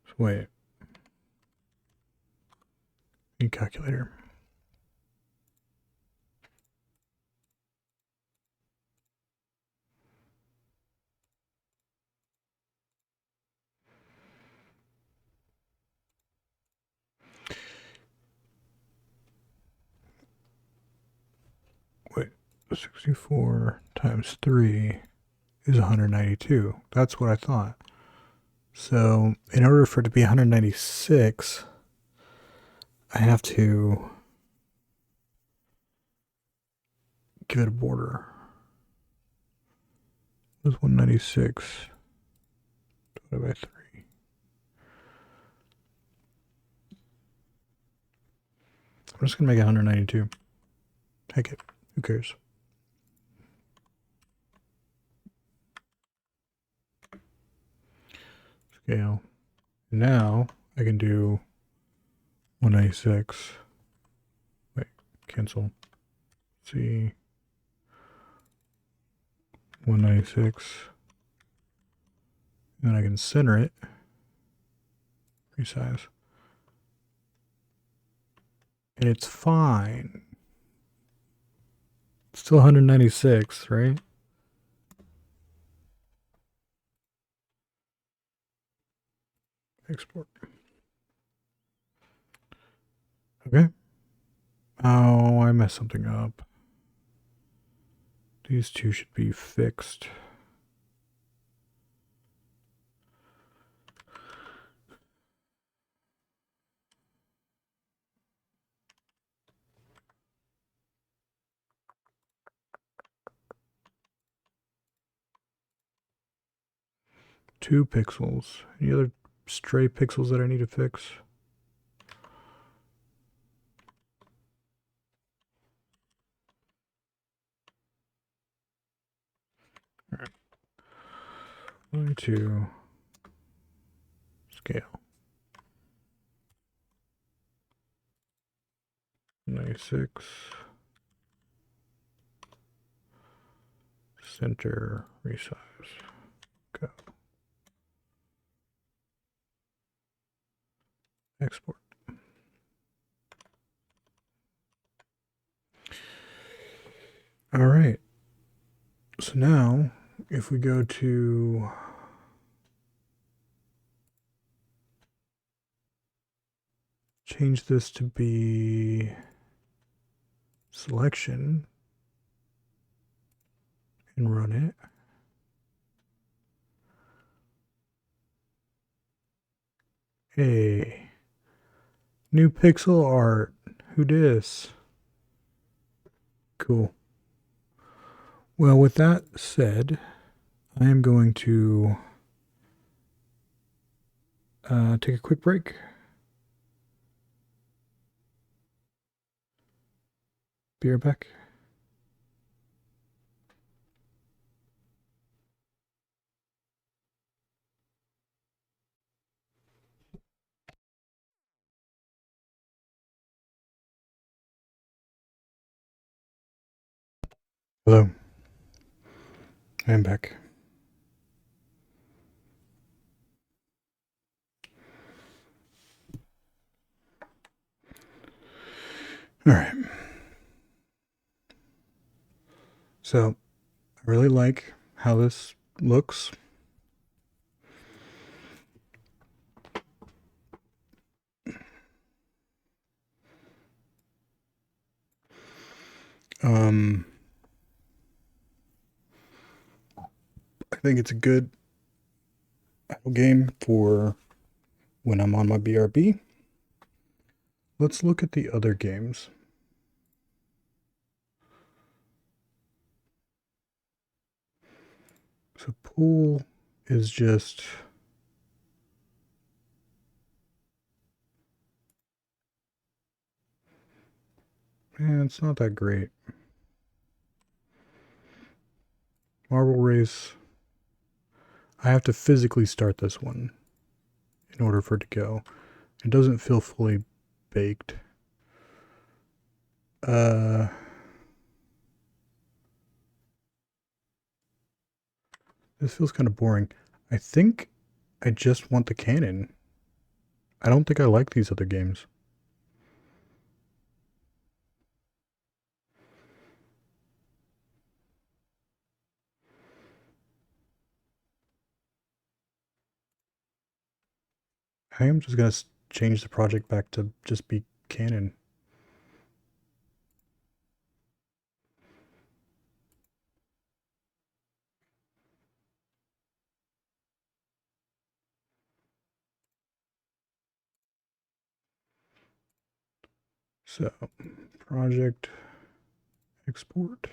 So wait. Need calculator. Wait, 64 times 3 is 192. That's what I thought. So in order for it to be 196, I have to give it a border. It's 196 divided by 3. I'm just going to make it 192. Heck it. Who cares? Scale. Now I can do 196. Wait, cancel. See. 196. And then I can center it. Resize. And it's fine. It's still 196, right? Export. Okay. Oh, I messed something up. These two should be fixed. Two pixels. Any other stray pixels that I need to fix? All right. 1, 2, scale. 96. Center, resize. Go. Export. All right. So now, if we go to change this to be selection and run it. Hey, new pixel art. Who dis? Cool. Well, with that said, I am going to take a quick break. Be right back. Hello. I'm back. All right. So, I really like how this looks. I can think it's a good game for when I'm on my BRB. Let's look at the other games. So pool is just it's not that great. Marble Race, I have to physically start this one in order for it to go. It doesn't feel fully baked. This feels kind of boring. I think I just want the cannon. I don't think I like these other games. I am just going to change the project back to just be canon. So, project export.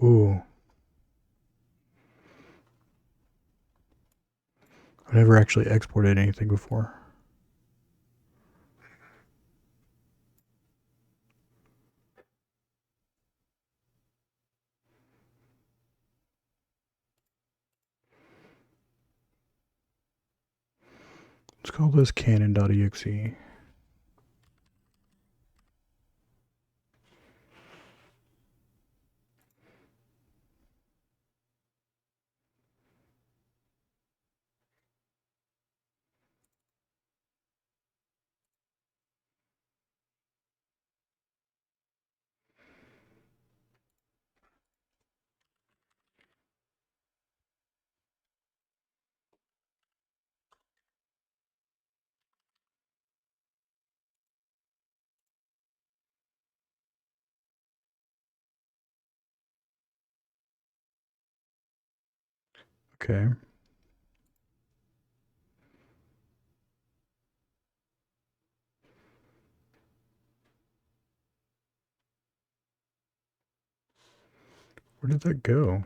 Ooh. I've never actually exported anything before. Let's call this canon.exe. Okay. Where did that go?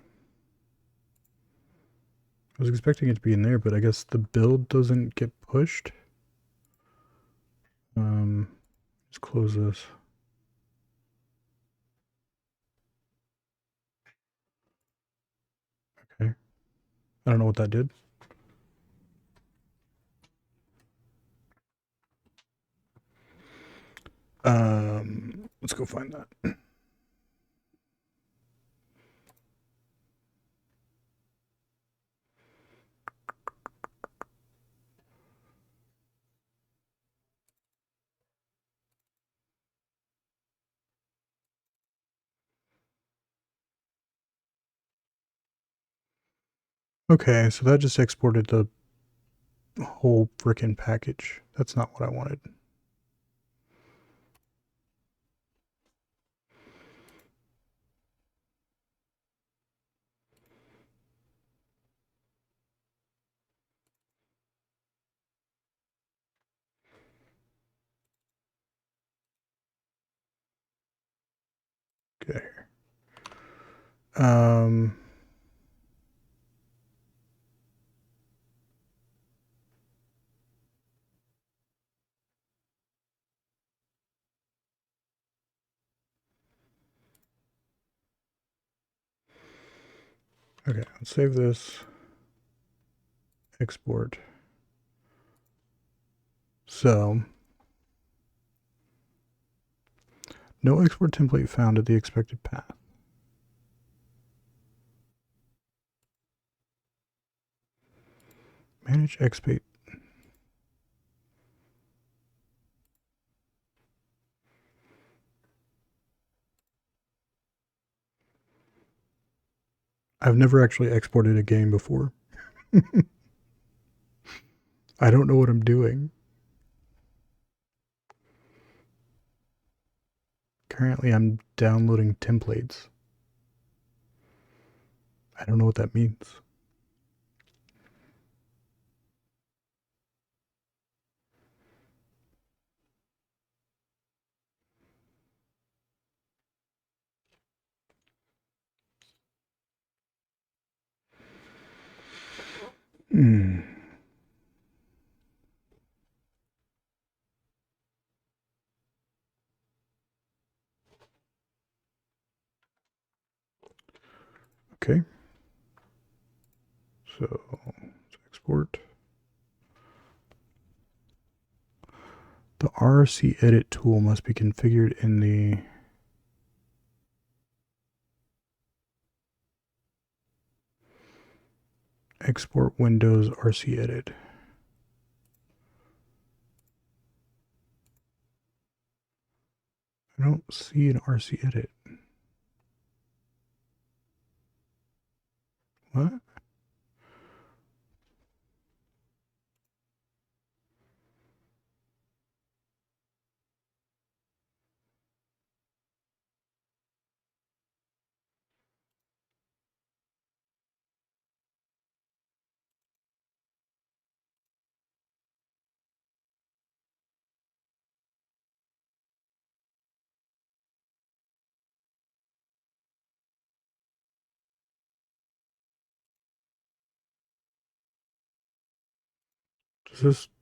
I was expecting it to be in there, but I guess the build doesn't get pushed. Let's close this. Okay. I don't know what that did. Let's go find that. Okay, so that just exported the whole frickin' package. That's not what I wanted. Okay. Okay, let's save this. Export. So, no export template found at the expected path. Manage export. I've never actually exported a game before. I don't know what I'm doing. Currently, I'm downloading templates. I don't know what that means. Hmm. Okay. So let's export. The RC edit tool must be configured in the export Windows RC edit. I don't see an RC edit. What?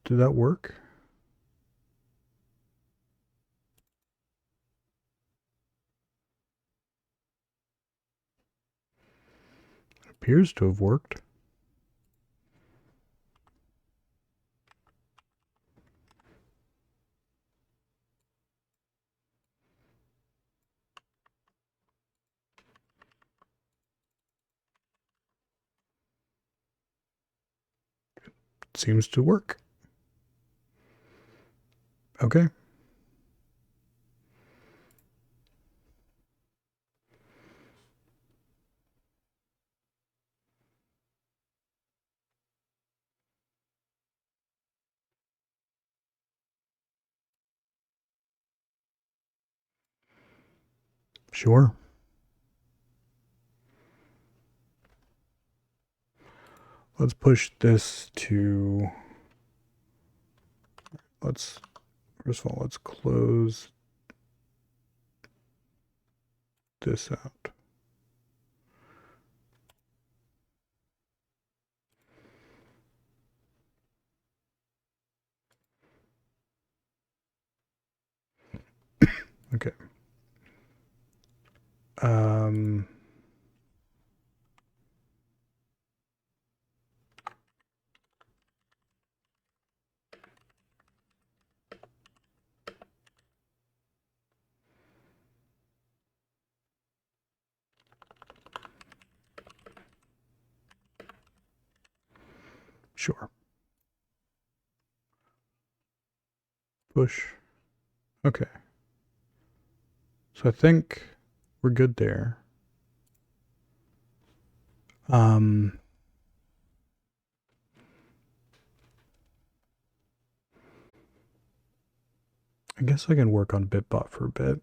Did that work? It appears to have worked. It seems to work. Okay. Sure. Let's push this to, first of all, let's close this out. Okay. Sure. Push. Okay. So I think we're good there. I guess I can work on Bitbot for a bit.